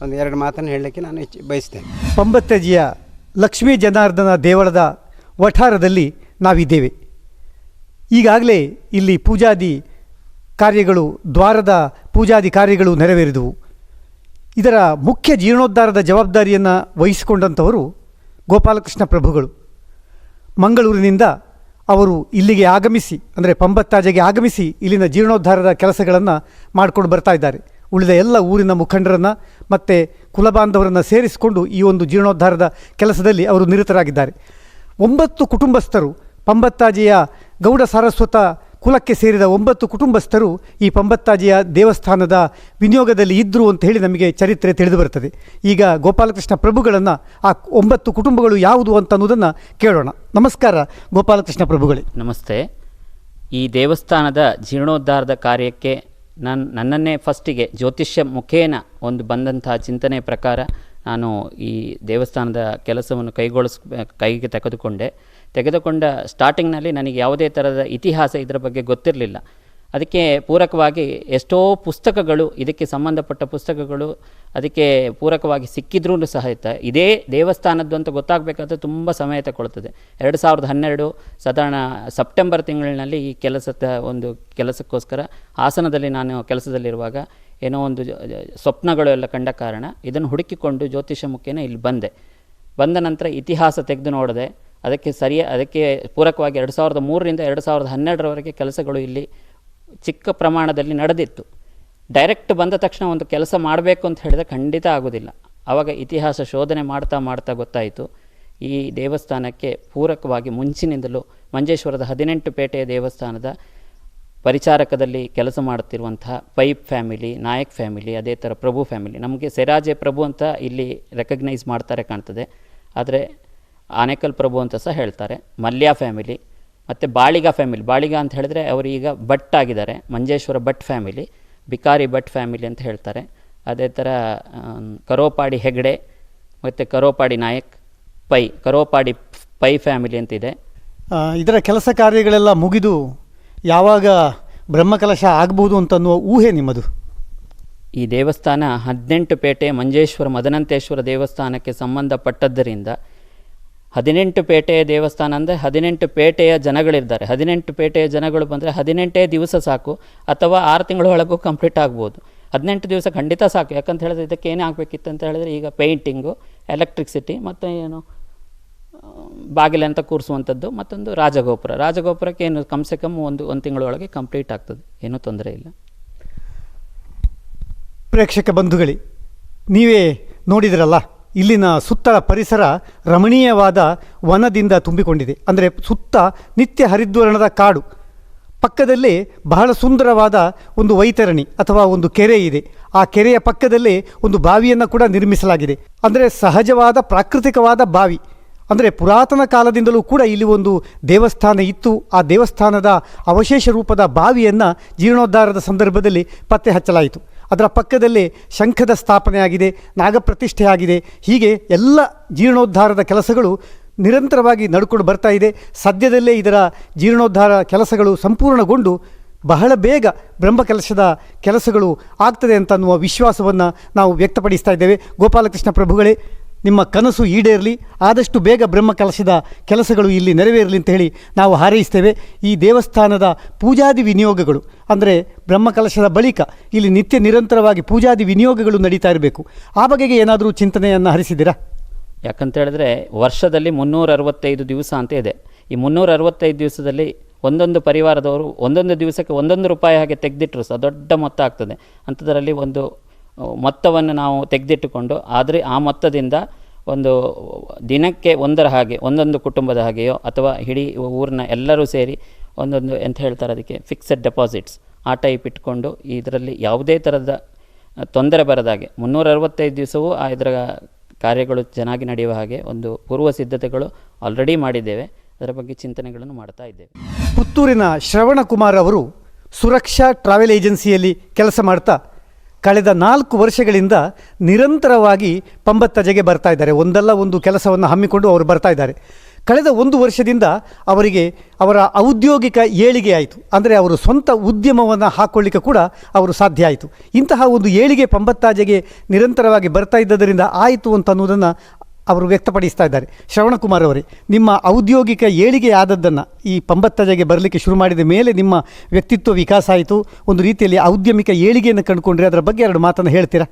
ಒಂದು 2 ಮಾತನ್ನು ಹೇಳಲಿಕ್ಕೆ ನಾನು ಬಯಸ್ತೇನೆ. ಪಂಬತ್ತಜಿಯ ಲಕ್ಷ್ಮೀ ಜನಾರ್ದನ ದೇವಳದ ವಠಾರದಲ್ಲಿ ನಾವಿದ್ದೇವೆ. ಈಗಾಗಲೇ ಇಲ್ಲಿ ಪೂಜಾದಿ ಕಾರ್ಯಗಳು, ದ್ವಾರದ ಪೂಜಾದಿ ಕಾರ್ಯಗಳು ನೆರವೇರಿದವು. ಇದರ ಮುಖ್ಯ ಜೀರ್ಣೋದ್ಧಾರದ ಜವಾಬ್ದಾರಿಯನ್ನು ವಹಿಸಿಕೊಂಡಂಥವರು ಗೋಪಾಲಕೃಷ್ಣ ಪ್ರಭುಗಳು. ಮಂಗಳೂರಿನಿಂದ ಅವರು ಇಲ್ಲಿಗೆ ಆಗಮಿಸಿ, ಅಂದರೆ ಪಂಬತ್ತಾಜೆಗೆ ಆಗಮಿಸಿ ಇಲ್ಲಿನ ಜೀರ್ಣೋದ್ಧಾರದ ಕೆಲಸಗಳನ್ನು ಮಾಡಿಕೊಂಡು ಬರ್ತಾ ಇದ್ದಾರೆ. ಉಳಿದ ಎಲ್ಲ ಊರಿನ ಮುಖಂಡರನ್ನು ಮತ್ತು ಕುಲಬಾಂಧವರನ್ನು ಸೇರಿಸಿಕೊಂಡು ಈ ಒಂದು ಜೀರ್ಣೋದ್ಧಾರದ ಕೆಲಸದಲ್ಲಿ ಅವರು ನಿರತರಾಗಿದ್ದಾರೆ. 9 ಕುಟುಂಬಸ್ಥರು, ಪಂಬತ್ತಾಜೆಯ ಗೌಡ ಸಾರಸ್ವತ ಕುಲಕ್ಕೆ ಸೇರಿದ 9 ಕುಟುಂಬಸ್ಥರು ಈ ಪಂಬತ್ತಾಜಿಯ ದೇವಸ್ಥಾನದ ವಿನಿಯೋಗದಲ್ಲಿ ಇದ್ದರು ಅಂತ ಹೇಳಿ ನಮಗೆ ಚರಿತ್ರೆ ತಿಳಿದು ಬರ್ತದೆ. ಈಗ ಗೋಪಾಲಕೃಷ್ಣ ಪ್ರಭುಗಳನ್ನು ಆ 9 ಕುಟುಂಬಗಳು ಯಾವುದು ಅಂತ ಅನ್ನೋದನ್ನು ಕೇಳೋಣ. ನಮಸ್ಕಾರ ಗೋಪಾಲಕೃಷ್ಣ ಪ್ರಭುಗಳೇ. ನಮಸ್ತೆ. ಈ ದೇವಸ್ಥಾನದ ಜೀರ್ಣೋದ್ಧಾರದ ಕಾರ್ಯಕ್ಕೆ ನನ್ನನ್ನೇ ಫಸ್ಟಿಗೆ ಜ್ಯೋತಿಷ್ಯ ಮುಖೇನ ಒಂದು ಬಂದಂತಹ ಚಿಂತನೆ ಪ್ರಕಾರ ನಾನು ಈ ದೇವಸ್ಥಾನದ ಕೆಲಸವನ್ನು ಕೈಗೆ ತೆಗೆದುಕೊಂಡ ಸ್ಟಾರ್ಟಿಂಗ್ನಲ್ಲಿ ನನಗೆ ಯಾವುದೇ ಥರದ ಇತಿಹಾಸ ಇದರ ಬಗ್ಗೆ ಗೊತ್ತಿರಲಿಲ್ಲ. ಅದಕ್ಕೆ ಪೂರಕವಾಗಿ ಎಷ್ಟೋ ಪುಸ್ತಕಗಳು, ಇದಕ್ಕೆ ಸಂಬಂಧಪಟ್ಟ ಪುಸ್ತಕಗಳು ಅದಕ್ಕೆ ಪೂರಕವಾಗಿ ಸಿಕ್ಕಿದ್ರೂ ಸಹಿತ ಇದೇ ದೇವಸ್ಥಾನದ್ದು ಅಂತ ಗೊತ್ತಾಗಬೇಕಾದ್ರೆ ತುಂಬ ಸಮಯ ತಗೊಳ್ತದೆ. 2012 ಸಾಧಾರಣ ಸೆಪ್ಟೆಂಬರ್ ತಿಂಗಳಿನಲ್ಲಿ ಈ ಕೆಲಸಕ್ಕೋಸ್ಕರ ಹಾಸನದಲ್ಲಿ ನಾನು ಕೆಲಸದಲ್ಲಿರುವಾಗ ಏನೋ ಒಂದು ಸ್ವಪ್ನಗಳು ಎಲ್ಲ ಕಂಡ ಕಾರಣ ಇದನ್ನು ಹುಡುಕಿಕೊಂಡು ಜ್ಯೋತಿಷ ಮುಖೇನ ಇಲ್ಲಿ ಬಂದ ನಂತರ ಇತಿಹಾಸ ತೆಗೆದು ನೋಡಿದೆ. ಅದಕ್ಕೆ ಪೂರಕವಾಗಿ 2003ರಿಂದ 2012ರವರೆಗೆ ಕೆಲಸಗಳು ಇಲ್ಲಿ ಚಿಕ್ಕ ಪ್ರಮಾಣದಲ್ಲಿ ನಡೆದಿತ್ತು. ಡೈರೆಕ್ಟ್ ಬಂದ ತಕ್ಷಣ ಒಂದು ಕೆಲಸ ಮಾಡಬೇಕು ಅಂತ ಹೇಳಿದ್ರೆ ಖಂಡಿತ ಆಗೋದಿಲ್ಲ. ಆವಾಗ ಇತಿಹಾಸ ಶೋಧನೆ ಮಾಡ್ತಾ ಗೊತ್ತಾಯಿತು ಈ ದೇವಸ್ಥಾನಕ್ಕೆ ಪೂರಕವಾಗಿ ಮುಂಚಿನಿಂದಲೂ ಮಂಜೇಶ್ವರದ 18 ಪೇಟೆಯ ದೇವಸ್ಥಾನದ ಪರಿಚಾರಕದಲ್ಲಿ ಕೆಲಸ ಮಾಡುತ್ತಿರುವಂತಹ ಪೈಪ್ ಫ್ಯಾಮಿಲಿ, ನಾಯಕ್ ಫ್ಯಾಮಿಲಿ, ಅದೇ ಥರ ಪ್ರಭು ಫ್ಯಾಮಿಲಿ, ನಮಗೆ ಸೆರಾಜೆ ಪ್ರಭು ಅಂತ ಇಲ್ಲಿ ರೆಕಗ್ನೈಸ್ ಮಾಡ್ತಾರೆ ಕಾಣ್ತದೆ, ಆದರೆ ಆನೇಕಲ್ ಪ್ರಭು ಅಂತ ಸಹ ಹೇಳ್ತಾರೆ. ಮಲ್ಯ ಫ್ಯಾಮಿಲಿ ಮತ್ತು ಬಾಳಿಗ ಫ್ಯಾಮಿಲಿ. ಬಾಳಿಗ ಅಂತ ಹೇಳಿದ್ರೆ ಅವರು ಈಗ ಭಟ್ ಆಗಿದ್ದಾರೆ. ಮಂಜೇಶ್ವರ ಭಟ್ ಫ್ಯಾಮಿಲಿ, ಬಿಕಾರಿ ಭಟ್ ಫ್ಯಾಮಿಲಿ ಅಂತ ಹೇಳ್ತಾರೆ. ಅದೇ ಥರ ಕರೋಪಾಡಿ ಹೆಗ್ಡೆ ಮತ್ತು ಕರೋಪಾಡಿ ನಾಯಕ್ ಕರೋಪಾಡಿ ಪೈ ಫ್ಯಾಮಿಲಿ ಅಂತಿದೆ. ಇದರ ಕೆಲಸ ಕಾರ್ಯಗಳೆಲ್ಲ ಮುಗಿದು ಯಾವಾಗ ಬ್ರಹ್ಮಕಲಶ ಆಗ್ಬೋದು ಅಂತನ್ನುವ ಊಹೆ ನಿಮ್ಮದು? ಈ ದೇವಸ್ಥಾನ 18 ಪೇಟೆ ಮಂಜೇಶ್ವರ ಮದನಂತೇಶ್ವರ ದೇವಸ್ಥಾನಕ್ಕೆ ಸಂಬಂಧಪಟ್ಟದ್ದರಿಂದ 18 ಪೇಟೆಯ ದೇವಸ್ಥಾನ ಅಂದರೆ 18 ಪೇಟೆಯ ಜನಗಳಿದ್ದಾರೆ. 18 ಪೇಟೆಯ ಜನಗಳು ಬಂದರೆ 18 ದಿವಸ ಸಾಕು, ಅಥವಾ 6 ತಿಂಗಳ ಒಳಗೂ ಕಂಪ್ಲೀಟ್ ಆಗ್ಬೋದು. 18 ದಿವಸ ಖಂಡಿತ ಸಾಕು. ಯಾಕಂತ ಹೇಳಿದ್ರೆ ಇದಕ್ಕೆ ಏನೇ ಆಗಬೇಕಿತ್ತು ಅಂತ ಹೇಳಿದ್ರೆ ಈಗ ಪೇಂಟಿಂಗು, ಎಲೆಕ್ಟ್ರಿಸಿಟಿ ಮತ್ತು ಏನು ಬಾಗಿಲಂತ ಕೂರಿಸುವಂಥದ್ದು, ಮತ್ತೊಂದು ರಾಜಗೋಪುರಕ್ಕೆ ಏನು ಕಮ್ಸೆ ಕಮ್ ಒಂದು ತಿಂಗಳೊಳಗೆ ಕಂಪ್ಲೀಟ್ ಆಗ್ತದೆ, ಏನೂ ತೊಂದರೆ ಇಲ್ಲ. ಪ್ರೇಕ್ಷಕ ಬಂಧುಗಳೇ, ನೀವೇ ನೋಡಿದ್ರಲ್ಲ, ಇಲ್ಲಿನ ಸುತ್ತಲ ಪರಿಸರ ರಮಣೀಯವಾದ ವನದಿಂದ ತುಂಬಿಕೊಂಡಿದೆ. ಅಂದರೆ ಸುತ್ತ ನಿತ್ಯ ಹರಿದ್ವರ್ಣದ ಕಾಡು, ಪಕ್ಕದಲ್ಲೇ ಬಹಳ ಸುಂದರವಾದ ಒಂದು ವೈತರಣಿ ಅಥವಾ ಒಂದು ಕೆರೆ ಇದೆ. ಆ ಕೆರೆಯ ಪಕ್ಕದಲ್ಲೇ ಒಂದು ಬಾವಿಯನ್ನು ಕೂಡ ನಿರ್ಮಿಸಲಾಗಿದೆ. ಅಂದರೆ ಸಹಜವಾದ ಪ್ರಾಕೃತಿಕವಾದ ಬಾವಿ. ಅಂದರೆ ಪುರಾತನ ಕಾಲದಿಂದಲೂ ಕೂಡ ಇಲ್ಲಿ ಒಂದು ದೇವಸ್ಥಾನ ಇತ್ತು. ಆ ದೇವಸ್ಥಾನದ ಅವಶೇಷ ರೂಪದ ಬಾವಿಯನ್ನು ಜೀರ್ಣೋದ್ಧಾರದ ಸಂದರ್ಭದಲ್ಲಿ ಪತ್ತೆ ಹಚ್ಚಲಾಯಿತು. ಅದರ ಪಕ್ಕದಲ್ಲೇ ಶಂಖದ ಸ್ಥಾಪನೆ ಆಗಿದೆ, ನಾಗಪ್ರತಿಷ್ಠೆ ಆಗಿದೆ. ಹೀಗೆ ಎಲ್ಲ ಜೀರ್ಣೋದ್ಧಾರದ ಕೆಲಸಗಳು ನಿರಂತರವಾಗಿ ನಡ್ಕೊಂಡು ಬರ್ತಾ ಇದೆ. ಸದ್ಯದಲ್ಲೇ ಇದರ ಜೀರ್ಣೋದ್ಧಾರ ಕೆಲಸಗಳು ಸಂಪೂರ್ಣಗೊಂಡು ಬಹಳ ಬೇಗ ಬ್ರಹ್ಮಕಲಶದ ಕೆಲಸಗಳು ಆಗ್ತದೆ ಅಂತನ್ನುವ ವಿಶ್ವಾಸವನ್ನು ನಾವು ವ್ಯಕ್ತಪಡಿಸ್ತಾ ಇದ್ದೇವೆ. ಗೋಪಾಲಕೃಷ್ಣ ಪ್ರಭುಗಳೇ, ನಿಮ್ಮ ಕನಸು ಈಡೇರಲಿ, ಆದಷ್ಟು ಬೇಗ ಬ್ರಹ್ಮಕಲಶದ ಕೆಲಸಗಳು ಇಲ್ಲಿ ನೆರವೇರಲಿ ಅಂತ ಹೇಳಿ ನಾವು ಹಾರೈಸ್ತೇವೆ. ಈ ದೇವಸ್ಥಾನದ ಪೂಜಾದಿ ವಿನಿಯೋಗಗಳು ಅಂದರೆ ಬ್ರಹ್ಮಕಲಶದ ಬಳಿಕ ಇಲ್ಲಿ ನಿತ್ಯ ನಿರಂತರವಾಗಿ ಪೂಜಾದಿ ವಿನಿಯೋಗಗಳು ನಡೀತಾ ಇರಬೇಕು. ಆ ಬಗೆಗೆ ಏನಾದರೂ ಚಿಂತನೆಯನ್ನು ಹರಿಸಿದ್ದೀರಾ? ಯಾಕಂತ ಹೇಳಿದ್ರೆ ವರ್ಷದಲ್ಲಿ 365 ದಿವಸ ಅಂತ ಇದೆ. ಈ 365 ದಿವಸದಲ್ಲಿ ಒಂದೊಂದು ಪರಿವಾರದವರು ಒಂದೊಂದು ದಿವಸಕ್ಕೆ 1 ರೂಪಾಯಿ ಹಾಗೆ ತೆಗೆದಿಟ್ಟರು ಸಹ ದೊಡ್ಡ ಮೊತ್ತ ಆಗ್ತದೆ. ಅಂಥದ್ರಲ್ಲಿ ಒಂದು ಮೊತ್ತವನ್ನು ನಾವು ತೆಗೆದಿಟ್ಟುಕೊಂಡು ಆದರೆ ಆ ಮೊತ್ತದಿಂದ ಒಂದು ದಿನಕ್ಕೆ ಒಂದರ ಹಾಗೆ ಒಂದೊಂದು ಕುಟುಂಬದ ಹಾಗೆಯೋ ಅಥವಾ ಇಡೀ ಊರಿನ ಎಲ್ಲರೂ ಸೇರಿ ಒಂದೊಂದು ಎಂತ ಹೇಳ್ತಾರೆ ಅದಕ್ಕೆ ಫಿಕ್ಸೆಡ್ ಡೆಪಾಸಿಟ್ಸ್ ಆ ಟೈಪ್ ಇಟ್ಕೊಂಡು ಇದರಲ್ಲಿ ಯಾವುದೇ ಥರದ ತೊಂದರೆ ಬರದಾಗೆ 365 ದಿವಸವೂ ಇದರ ಕಾರ್ಯಗಳು ಚೆನ್ನಾಗಿ ನಡೆಯುವ ಹಾಗೆ ಒಂದು ಪೂರ್ವ ಸಿದ್ಧತೆಗಳು ಆಲ್ರೆಡಿ ಮಾಡಿದ್ದೇವೆ. ಅದರ ಬಗ್ಗೆ ಚಿಂತನೆಗಳನ್ನು ಮಾಡ್ತಾ ಇದ್ದೇವೆ. ಪುತ್ತೂರಿನ ಶ್ರವಣಕುಮಾರ್ ಅವರು ಸುರಕ್ಷಾ ಟ್ರಾವೆಲ್ ಏಜೆನ್ಸಿಯಲ್ಲಿ ಕೆಲಸ ಮಾಡ್ತಾ ಕಳೆದ 4 ವರ್ಷಗಳಿಂದ ನಿರಂತರವಾಗಿ ಪಂಬತ್ತಜೆಗೆ ಬರ್ತಾ ಇದ್ದಾರೆ. ಒಂದಲ್ಲ ಒಂದು ಕೆಲಸವನ್ನು ಹಮ್ಮಿಕೊಂಡು ಅವರು ಬರ್ತಾ ಇದ್ದಾರೆ. ಕಳೆದ 1 ವರ್ಷದಿಂದ ಅವರಿಗೆ ಅವರ ಔದ್ಯೋಗಿಕ ಏಳಿಗೆ ಆಯಿತು. ಅಂದರೆ ಅವರು ಸ್ವಂತ ಉದ್ಯಮವನ್ನು ಹಾಕ್ಕೊಳ್ಳಿಕ್ಕೆ ಕೂಡ ಅವರು ಸಾಧ್ಯ ಆಯಿತು. ಇಂತಹ ಒಂದು ಏಳಿಗೆ ಪಂಬತ್ತಾಜೆಗೆ ನಿರಂತರವಾಗಿ ಬರ್ತಾ ಇದ್ದದರಿಂದ ಆಯಿತು ಅಂತ ಅನ್ನೋದನ್ನು ಅವರು ವ್ಯಕ್ತಪಡಿಸ್ತಾ ಇದ್ದಾರೆ. ಶ್ರವಣಕುಮಾರ್ ಅವರೇ, ನಿಮ್ಮ ಔದ್ಯೋಗಿಕ ಏಳಿಗೆ ಆದದ್ದನ್ನು ಈ ಪಂಬತ್ತಜೆಗೆ ಬರಲಿಕ್ಕೆ ಶುರು ಮಾಡಿದ ಮೇಲೆ ನಿಮ್ಮ ವ್ಯಕ್ತಿತ್ವ ವಿಕಾಸ ಆಯಿತು, ಒಂದು ರೀತಿಯಲ್ಲಿ ಔದ್ಯಮಿಕ ಏಳಿಗೆಯನ್ನು ಕಂಡುಕೊಂಡ್ರೆ ಅದರ ಬಗ್ಗೆ 2 ಮಾತನ್ನು ಹೇಳ್ತೀರಾ?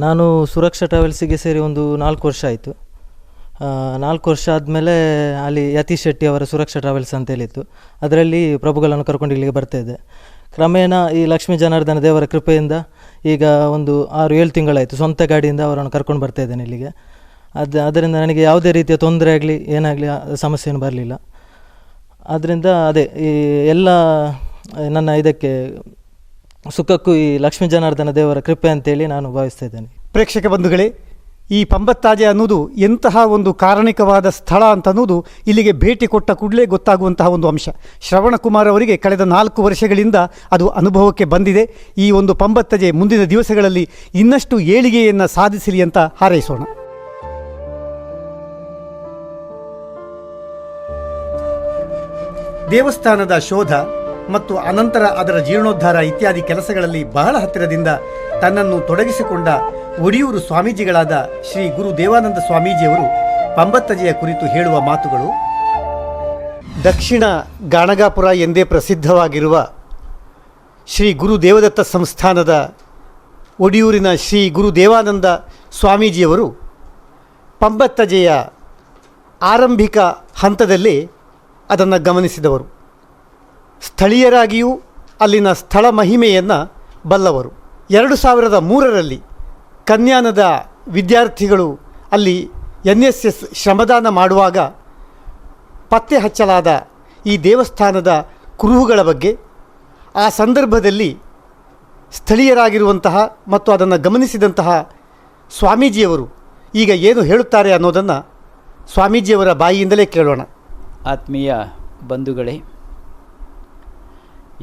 ನಾನು ಸುರಕ್ಷಾ ಟ್ರಾವೆಲ್ಸಿಗೆ ಸೇರಿ ಒಂದು 4 ವರ್ಷ ಆಯಿತು. 4 ವರ್ಷ ಆದಮೇಲೆ ಅಲ್ಲಿ ಯತೀಶ್ ಶೆಟ್ಟಿ ಅವರ ಸುರಕ್ಷಾ ಟ್ರಾವೆಲ್ಸ್ ಅಂತೇಳಿತ್ತು. ಅದರಲ್ಲಿ ಪ್ರಭುಗಳನ್ನು ಕರ್ಕೊಂಡು ಇಲ್ಲಿಗೆ ಬರ್ತಾಯಿದ್ದೆ. ಕ್ರಮೇಣ ಈ ಲಕ್ಷ್ಮೀ ಜನಾರ್ದನ ದೇವರ ಕೃಪೆಯಿಂದ ಈಗ ಒಂದು 6-7 ತಿಂಗಳಾಯಿತು ಸ್ವಂತ ಗಾಡಿಯಿಂದ ಅವರನ್ನು ಕರ್ಕೊಂಡು ಬರ್ತಾಯಿದ್ದೇನೆ ಇಲ್ಲಿಗೆ. ಅದರಿಂದ ನನಗೆ ಯಾವುದೇ ರೀತಿಯ ತೊಂದರೆ ಆಗಲಿ ಏನಾಗಲಿ ಸಮಸ್ಯೆಯನ್ನು ಬರಲಿಲ್ಲ. ಆದ್ದರಿಂದ ಅದೇ ಈ ಎಲ್ಲ ನನ್ನ ಇದಕ್ಕೆ ಸುಖಕ್ಕೂ ಈ ಲಕ್ಷ್ಮೀ ಜನಾರ್ದನ ದೇವರ ಕೃಪೆ ಅಂತೇಳಿ ನಾನು ಭಾವಿಸ್ತಾ ಇದ್ದೇನೆ. ಪ್ರೇಕ್ಷಕ ಬಂಧುಗಳೇ, ಈ ಪಂಬತ್ತಾಜೆ ಅನ್ನೋದು ಎಂತಹ ಒಂದು ಕಾರಣಿಕವಾದ ಸ್ಥಳ ಅಂತ ಅನ್ನೋದು ಇಲ್ಲಿಗೆ ಭೇಟಿ ಕೊಟ್ಟ ಕೂಡಲೇ ಗೊತ್ತಾಗುವಂತಹ ಒಂದು ಅಂಶ. ಶ್ರವಣಕುಮಾರ್ ಅವರಿಗೆ ಕಳೆದ 4 ವರ್ಷಗಳಿಂದ ಅದು ಅನುಭವಕ್ಕೆ ಬಂದಿದೆ. ಈ ಒಂದು ಪಂಬತ್ತಜೆ ಮುಂದಿನ ದಿವಸಗಳಲ್ಲಿ ಇನ್ನಷ್ಟು ಏಳಿಗೆಯನ್ನು ಸಾಧಿಸಲಿ ಅಂತ ಹಾರೈಸೋಣ. ದೇವಸ್ಥಾನದ ಶೋಧ ಮತ್ತು ಅನಂತರ ಅದರ ಜೀರ್ಣೋದ್ಧಾರ ಇತ್ಯಾದಿ ಕೆಲಸಗಳಲ್ಲಿ ಬಹಳ ಹತ್ತಿರದಿಂದ ತನ್ನನ್ನು ತೊಡಗಿಸಿಕೊಂಡ ಒಡಿಯೂರು ಸ್ವಾಮೀಜಿಗಳಾದ ಶ್ರೀ ಗುರು ದೇವಾನಂದ ಸ್ವಾಮೀಜಿಯವರು ಪಂಬತ್ತಜೆಯ ಕುರಿತು ಹೇಳುವ ಮಾತುಗಳು. ದಕ್ಷಿಣ ಗಾಣಗಾಪುರ ಎಂದೇ ಪ್ರಸಿದ್ಧವಾಗಿರುವ ಶ್ರೀ ಗುರು ದೇವದತ್ತ ಸಂಸ್ಥಾನದ ಒಡಿಯೂರಿನ ಶ್ರೀ ಗುರು ದೇವಾನಂದ ಸ್ವಾಮೀಜಿಯವರು ಪಂಬತ್ತಜೆಯ ಆರಂಭಿಕ ಹಂತದಲ್ಲಿ ಅದನ್ನು ಗಮನಿಸಿದವರು. ಸ್ಥಳೀಯರಾಗಿಯೂ ಅಲ್ಲಿನ ಸ್ಥಳ ಮಹಿಮೆಯನ್ನು ಬಲ್ಲವರು. 2003ರಲ್ಲಿ ಕನ್ಯಾನದ ವಿದ್ಯಾರ್ಥಿಗಳು ಅಲ್ಲಿ NSS ಶ್ರಮದಾನ ಮಾಡುವಾಗ ಪತ್ತೆ ಹಚ್ಚಲಾದ ಈ ದೇವಸ್ಥಾನದ ಕುರುಹುಗಳ ಬಗ್ಗೆ ಆ ಸಂದರ್ಭದಲ್ಲಿ ಸ್ಥಳೀಯರಾಗಿರುವಂತಹ ಮತ್ತು ಅದನ್ನು ಗಮನಿಸಿದಂತಹ ಸ್ವಾಮೀಜಿಯವರು ಈಗ ಏನು ಹೇಳುತ್ತಾರೆ ಅನ್ನೋದನ್ನು ಸ್ವಾಮೀಜಿಯವರ ಬಾಯಿಯಿಂದಲೇ ಕೇಳೋಣ. ಆತ್ಮೀಯ ಬಂಧುಗಳೇ,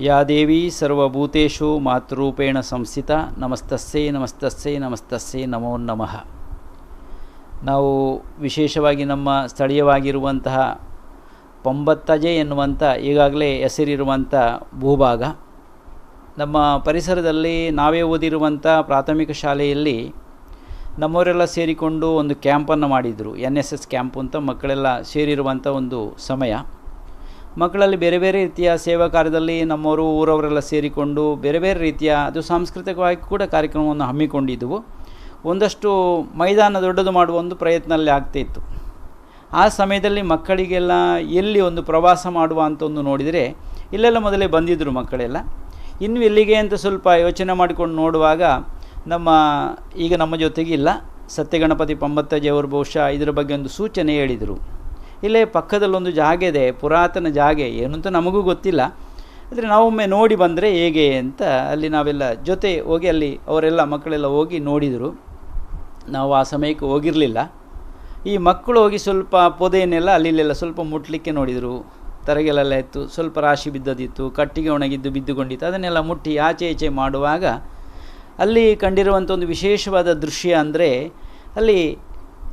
ಯಾ ದೇವಿ ಸರ್ವಭೂತೇಷು ಮಾತೃರೂಪೇಣ ಸಂಸ್ಥಿತ ನಮಸ್ತಸ್ಸೇ ನಮಸ್ತಸ್ಸೇ ನಮಸ್ತಸ್ಸೇ ನಮೋ ನಮಃ. ನಾವು ವಿಶೇಷವಾಗಿ ನಮ್ಮ ಸ್ಥಳೀಯವಾಗಿರುವಂತಹ ಪಂಬತ್ತಜೆ ಎನ್ನುವಂಥ ಈಗಾಗಲೇ ಹೆಸರಿರುವಂಥ ಭೂಭಾಗ, ನಮ್ಮ ಪರಿಸರದಲ್ಲಿ ನಾವೇ ಓದಿರುವಂಥ ಪ್ರಾಥಮಿಕ ಶಾಲೆಯಲ್ಲಿ ನಮ್ಮವರೆಲ್ಲ ಸೇರಿಕೊಂಡು ಒಂದು ಕ್ಯಾಂಪನ್ನು ಮಾಡಿದರು. NSS ಕ್ಯಾಂಪು ಅಂತ ಮಕ್ಕಳೆಲ್ಲ ಸೇರಿರುವಂಥ ಒಂದು ಸಮಯ. ಮಕ್ಕಳಲ್ಲಿ ಬೇರೆ ಬೇರೆ ರೀತಿಯ ಸೇವಾ ಕಾರ್ಯದಲ್ಲಿ ನಮ್ಮವರು ಊರವರೆಲ್ಲ ಸೇರಿಕೊಂಡು ಬೇರೆ ಬೇರೆ ರೀತಿಯ ಅದು ಸಾಂಸ್ಕೃತಿಕವಾಗಿ ಕೂಡ ಕಾರ್ಯಕ್ರಮವನ್ನು ಹಮ್ಮಿಕೊಂಡಿದ್ದವು. ಒಂದಷ್ಟು ಮೈದಾನ ದೊಡ್ಡದು ಮಾಡುವ ಒಂದು ಪ್ರಯತ್ನದಲ್ಲಿ ಆಗ್ತಾಯಿತ್ತು. ಆ ಸಮಯದಲ್ಲಿ ಮಕ್ಕಳಿಗೆಲ್ಲ ಎಲ್ಲಿ ಒಂದು ಪ್ರವಾಸ ಮಾಡುವ ಅಂತ ಒಂದು ನೋಡಿದರೆ ಇಲ್ಲೆಲ್ಲ ಮೊದಲೇ ಬಂದಿದ್ದರು ಮಕ್ಕಳೆಲ್ಲ. ಇನ್ನು ಎಲ್ಲಿಗೆ ಅಂತ ಸ್ವಲ್ಪ ಯೋಚನೆ ಮಾಡಿಕೊಂಡು ನೋಡುವಾಗ ನಮ್ಮ ಜೊತೆಗೆ ಇಲ್ಲ ಸತ್ಯಗಣಪತಿ ಪಂಬತ್ತಜೆ ಅವರು ಬಹುಶಃ ಇದರ ಬಗ್ಗೆ ಒಂದು ಸೂಚನೆ ಹೇಳಿದರು. ಇಲ್ಲೇ ಪಕ್ಕದಲ್ಲೊಂದು ಜಾಗ ಇದೆ, ಪುರಾತನ ಜಾಗೆ, ಏನು ಅಂತ ನಮಗೂ ಗೊತ್ತಿಲ್ಲ, ಆದರೆ ನಾವೊಮ್ಮೆ ನೋಡಿ ಬಂದರೆ ಹೇಗೆ ಅಂತ ಅಲ್ಲಿ ನಾವೆಲ್ಲ ಜೊತೆ ಹೋಗಿ ಅಲ್ಲಿ ಅವರೆಲ್ಲ ಮಕ್ಕಳೆಲ್ಲ ಹೋಗಿ ನೋಡಿದರು. ನಾವು ಆ ಸಮಯಕ್ಕೆ ಹೋಗಿರಲಿಲ್ಲ. ಈ ಮಕ್ಕಳು ಹೋಗಿ ಸ್ವಲ್ಪ ಪೊದೆಯನ್ನೆಲ್ಲ ಅಲ್ಲಿಲ್ಲೆಲ್ಲ ಸ್ವಲ್ಪ ಮುಟ್ಲಿಕ್ಕೆ ನೋಡಿದರು. ತರಗೆಲೆಲ್ಲ ಇತ್ತು, ಸ್ವಲ್ಪ ರಾಶಿ ಬಿದ್ದದಿತ್ತು, ಕಟ್ಟಿಗೆ ಒಣಗಿದ್ದು ಬಿದ್ದುಕೊಂಡಿತ್ತು. ಅದನ್ನೆಲ್ಲ ಮುಟ್ಟಿ ಆಚೆ ಈಚೆ ಮಾಡುವಾಗ ಅಲ್ಲಿ ಕಂಡಿರುವಂಥ ಒಂದು ವಿಶೇಷವಾದ ದೃಶ್ಯ ಅಂದರೆ ಅಲ್ಲಿ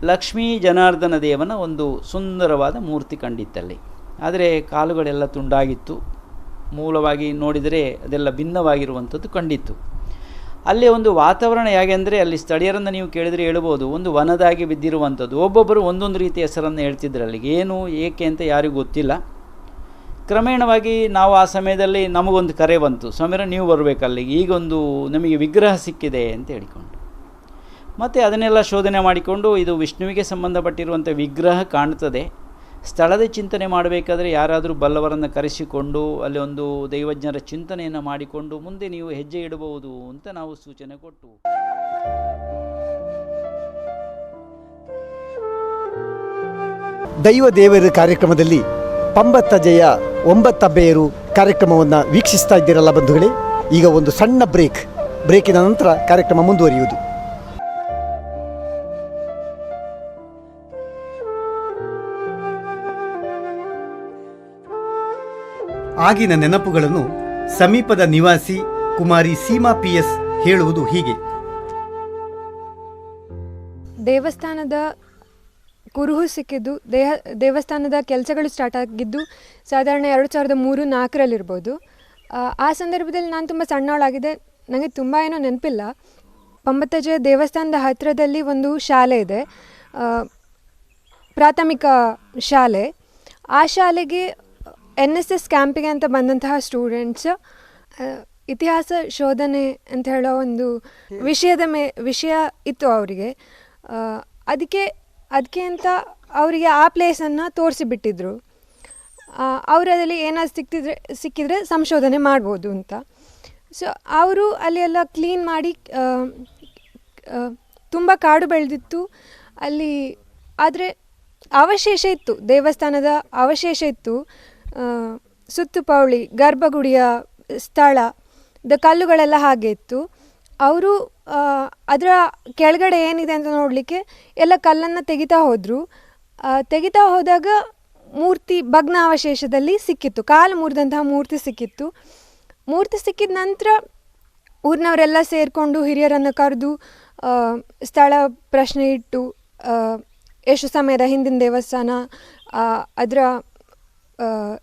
ಲಕ್ಷ್ಮೀ ಜನಾರ್ದನ ದೇವನ ಒಂದು ಸುಂದರವಾದ ಮೂರ್ತಿ ಕಂಡಿತ್ತಲ್ಲಿ. ಆದರೆ ಕಾಲುಗಳೆಲ್ಲ ತುಂಡಾಗಿತ್ತು. ಮೂಲವಾಗಿ ನೋಡಿದರೆ ಅದೆಲ್ಲ ಭಿನ್ನವಾಗಿರುವಂಥದ್ದು ಕಂಡಿತ್ತು. ಅಲ್ಲಿ ಒಂದು ವಾತಾವರಣ ಹೇಗೆ ಅಂದರೆ ಅಲ್ಲಿ ಸ್ಥಳೀಯರನ್ನು ನೀವು ಕೇಳಿದರೆ ಹೇಳ್ಬೋದು, ಒಂದು ವನದಾಗಿ ಬಿದ್ದಿರುವಂಥದ್ದು. ಒಬ್ಬೊಬ್ಬರು ಒಂದೊಂದು ರೀತಿಯ ಹೆಸರನ್ನು ಹೇಳ್ತಿದ್ರು. ಅಲ್ಲಿಗೆ ಏನು ಏಕೆ ಅಂತ ಯಾರಿಗೂ ಗೊತ್ತಿಲ್ಲ. ಕ್ರಮೇಣವಾಗಿ ನಾವು ಆ ಸಮಯದಲ್ಲಿ ನಮಗೊಂದು ಕರೆ ಬಂತು, ಸ್ವಾಮಿರ ನೀವು ಬರಬೇಕು ಅಲ್ಲಿಗೆ, ಈಗೊಂದು ನಮಗೆ ವಿಗ್ರಹ ಸಿಕ್ಕಿದೆ ಅಂತ ಹೇಳಿಕೊಂಡು. ಮತ್ತು ಅದನ್ನೆಲ್ಲ ಶೋಧನೆ ಮಾಡಿಕೊಂಡು ಇದು ವಿಷ್ಣುವಿಗೆ ಸಂಬಂಧಪಟ್ಟಿರುವಂಥ ವಿಗ್ರಹ ಕಾಣ್ತದೆ, ಸ್ಥಳದ ಚಿಂತನೆ ಮಾಡಬೇಕಾದ್ರೆ ಯಾರಾದರೂ ಬಲ್ಲವರನ್ನು ಕರೆಸಿಕೊಂಡು ಅಲ್ಲಿ ಒಂದು ದೈವಜ್ಞರ ಚಿಂತನೆಯನ್ನು ಮಾಡಿಕೊಂಡು ಮುಂದೆ ನೀವು ಹೆಜ್ಜೆ ಇಡಬಹುದು ಅಂತ ನಾವು ಸೂಚನೆ ಕೊಟ್ಟು. ದೈವ ದೇವರ ಕಾರ್ಯಕ್ರಮದಲ್ಲಿ ಪಂಬತ್ತ ಜಯ ಒಂಬತ್ತಬ್ಬೆಯರು ಕಾರ್ಯಕ್ರಮವನ್ನು ವೀಕ್ಷಿಸ್ತಾ ಇದ್ದೀರಲ್ಲ ಬಂಧುಗಳೇ. ಈಗ ಒಂದು ಸಣ್ಣ ಬ್ರೇಕಿನ ನಂತರ ಕಾರ್ಯಕ್ರಮ ಮುಂದುವರಿಯುವುದು. ಆಗಿನ ನೆನಪುಗಳನ್ನು ಸಮೀಪದ ನಿವಾಸಿ ಕುಮಾರಿ ಸೀಮಾ PS ಹೇಳುವುದು ಹೀಗೆ. ದೇವಸ್ಥಾನದ ಕುರುಹು ಸಿಕ್ಕಿದ್ದು, ದೇವಸ್ಥಾನದ ಕೆಲಸಗಳು ಸ್ಟಾರ್ಟ್ ಆಗಿದ್ದು ಸಾಧಾರಣ 2003-04 ಆ ಸಂದರ್ಭದಲ್ಲಿ ನಾನು ತುಂಬ ಸಣ್ಣವಳಾಗಿದೆ, ನನಗೆ ತುಂಬ ಏನೋ ನೆನಪಿಲ್ಲ. ಪಂಬತ್ತಜಯ ದೇವಸ್ಥಾನದ ಹತ್ತಿರದಲ್ಲಿ ಒಂದು ಶಾಲೆ ಇದೆ, ಪ್ರಾಥಮಿಕ ಶಾಲೆ. ಆ ಶಾಲೆಗೆ NSS ಕ್ಯಾಂಪಿಗೆ ಅಂತ ಬಂದಂತಹ ಸ್ಟೂಡೆಂಟ್ಸ್ ಇತಿಹಾಸ ಶೋಧನೆ ಅಂತ ಹೇಳೋ ಒಂದು ವಿಷಯ ಇತ್ತು ಅವರಿಗೆ. ಅದಕ್ಕೆ ಅಂತ ಅವರಿಗೆ ಆ ಪ್ಲೇಸನ್ನು ತೋರಿಸಿಬಿಟ್ಟಿದ್ರು. ಅವರಲ್ಲಿ ಏನಾದ್ರು ಸಿಕ್ಕಿದ್ರೆ ಸಂಶೋಧನೆ ಮಾಡ್ಬೋದು ಅಂತ. ಸೊ ಅವರು ಅಲ್ಲಿ ಎಲ್ಲ ಕ್ಲೀನ್ ಮಾಡಿ, ತುಂಬ ಕಾಡು ಬೆಳೆದಿತ್ತು ಅಲ್ಲಿ. ಆದರೆ ಅವಶೇಷ ಇತ್ತು, ದೇವಸ್ಥಾನದ ಅವಶೇಷ ಇತ್ತು. ಸುತ್ತುಪೌಳಿ ಗರ್ಭಗುಡಿಯ ಸ್ಥಳದ ಕಲ್ಲುಗಳೆಲ್ಲ ಹಾಗೆ ಇತ್ತು. ಅವರು ಅದರ ಕೆಳಗಡೆ ಏನಿದೆ ಅಂತ ನೋಡಲಿಕ್ಕೆ ಎಲ್ಲ ಕಲ್ಲನ್ನು ತೆಗಿತಾ ಹೋದಾಗ ಮೂರ್ತಿ ಭಗ್ನಾವಶೇಷದಲ್ಲಿ ಸಿಕ್ಕಿತ್ತು, ಕಾಲು ಮುರಿದಂತಹ ಮೂರ್ತಿ ಸಿಕ್ಕಿತ್ತು. ಮೂರ್ತಿ ಸಿಕ್ಕಿದ ನಂತರ ಊರಿನವರೆಲ್ಲ ಸೇರಿಕೊಂಡು ಹಿರಿಯರನ್ನು ಕರೆದು ಸ್ಥಳ ಪ್ರಶ್ನೆ ಇಟ್ಟು ಎಷ್ಟು ಸಮಯದ ಹಿಂದಿನ ದೇವಸ್ಥಾನ, ಅದರ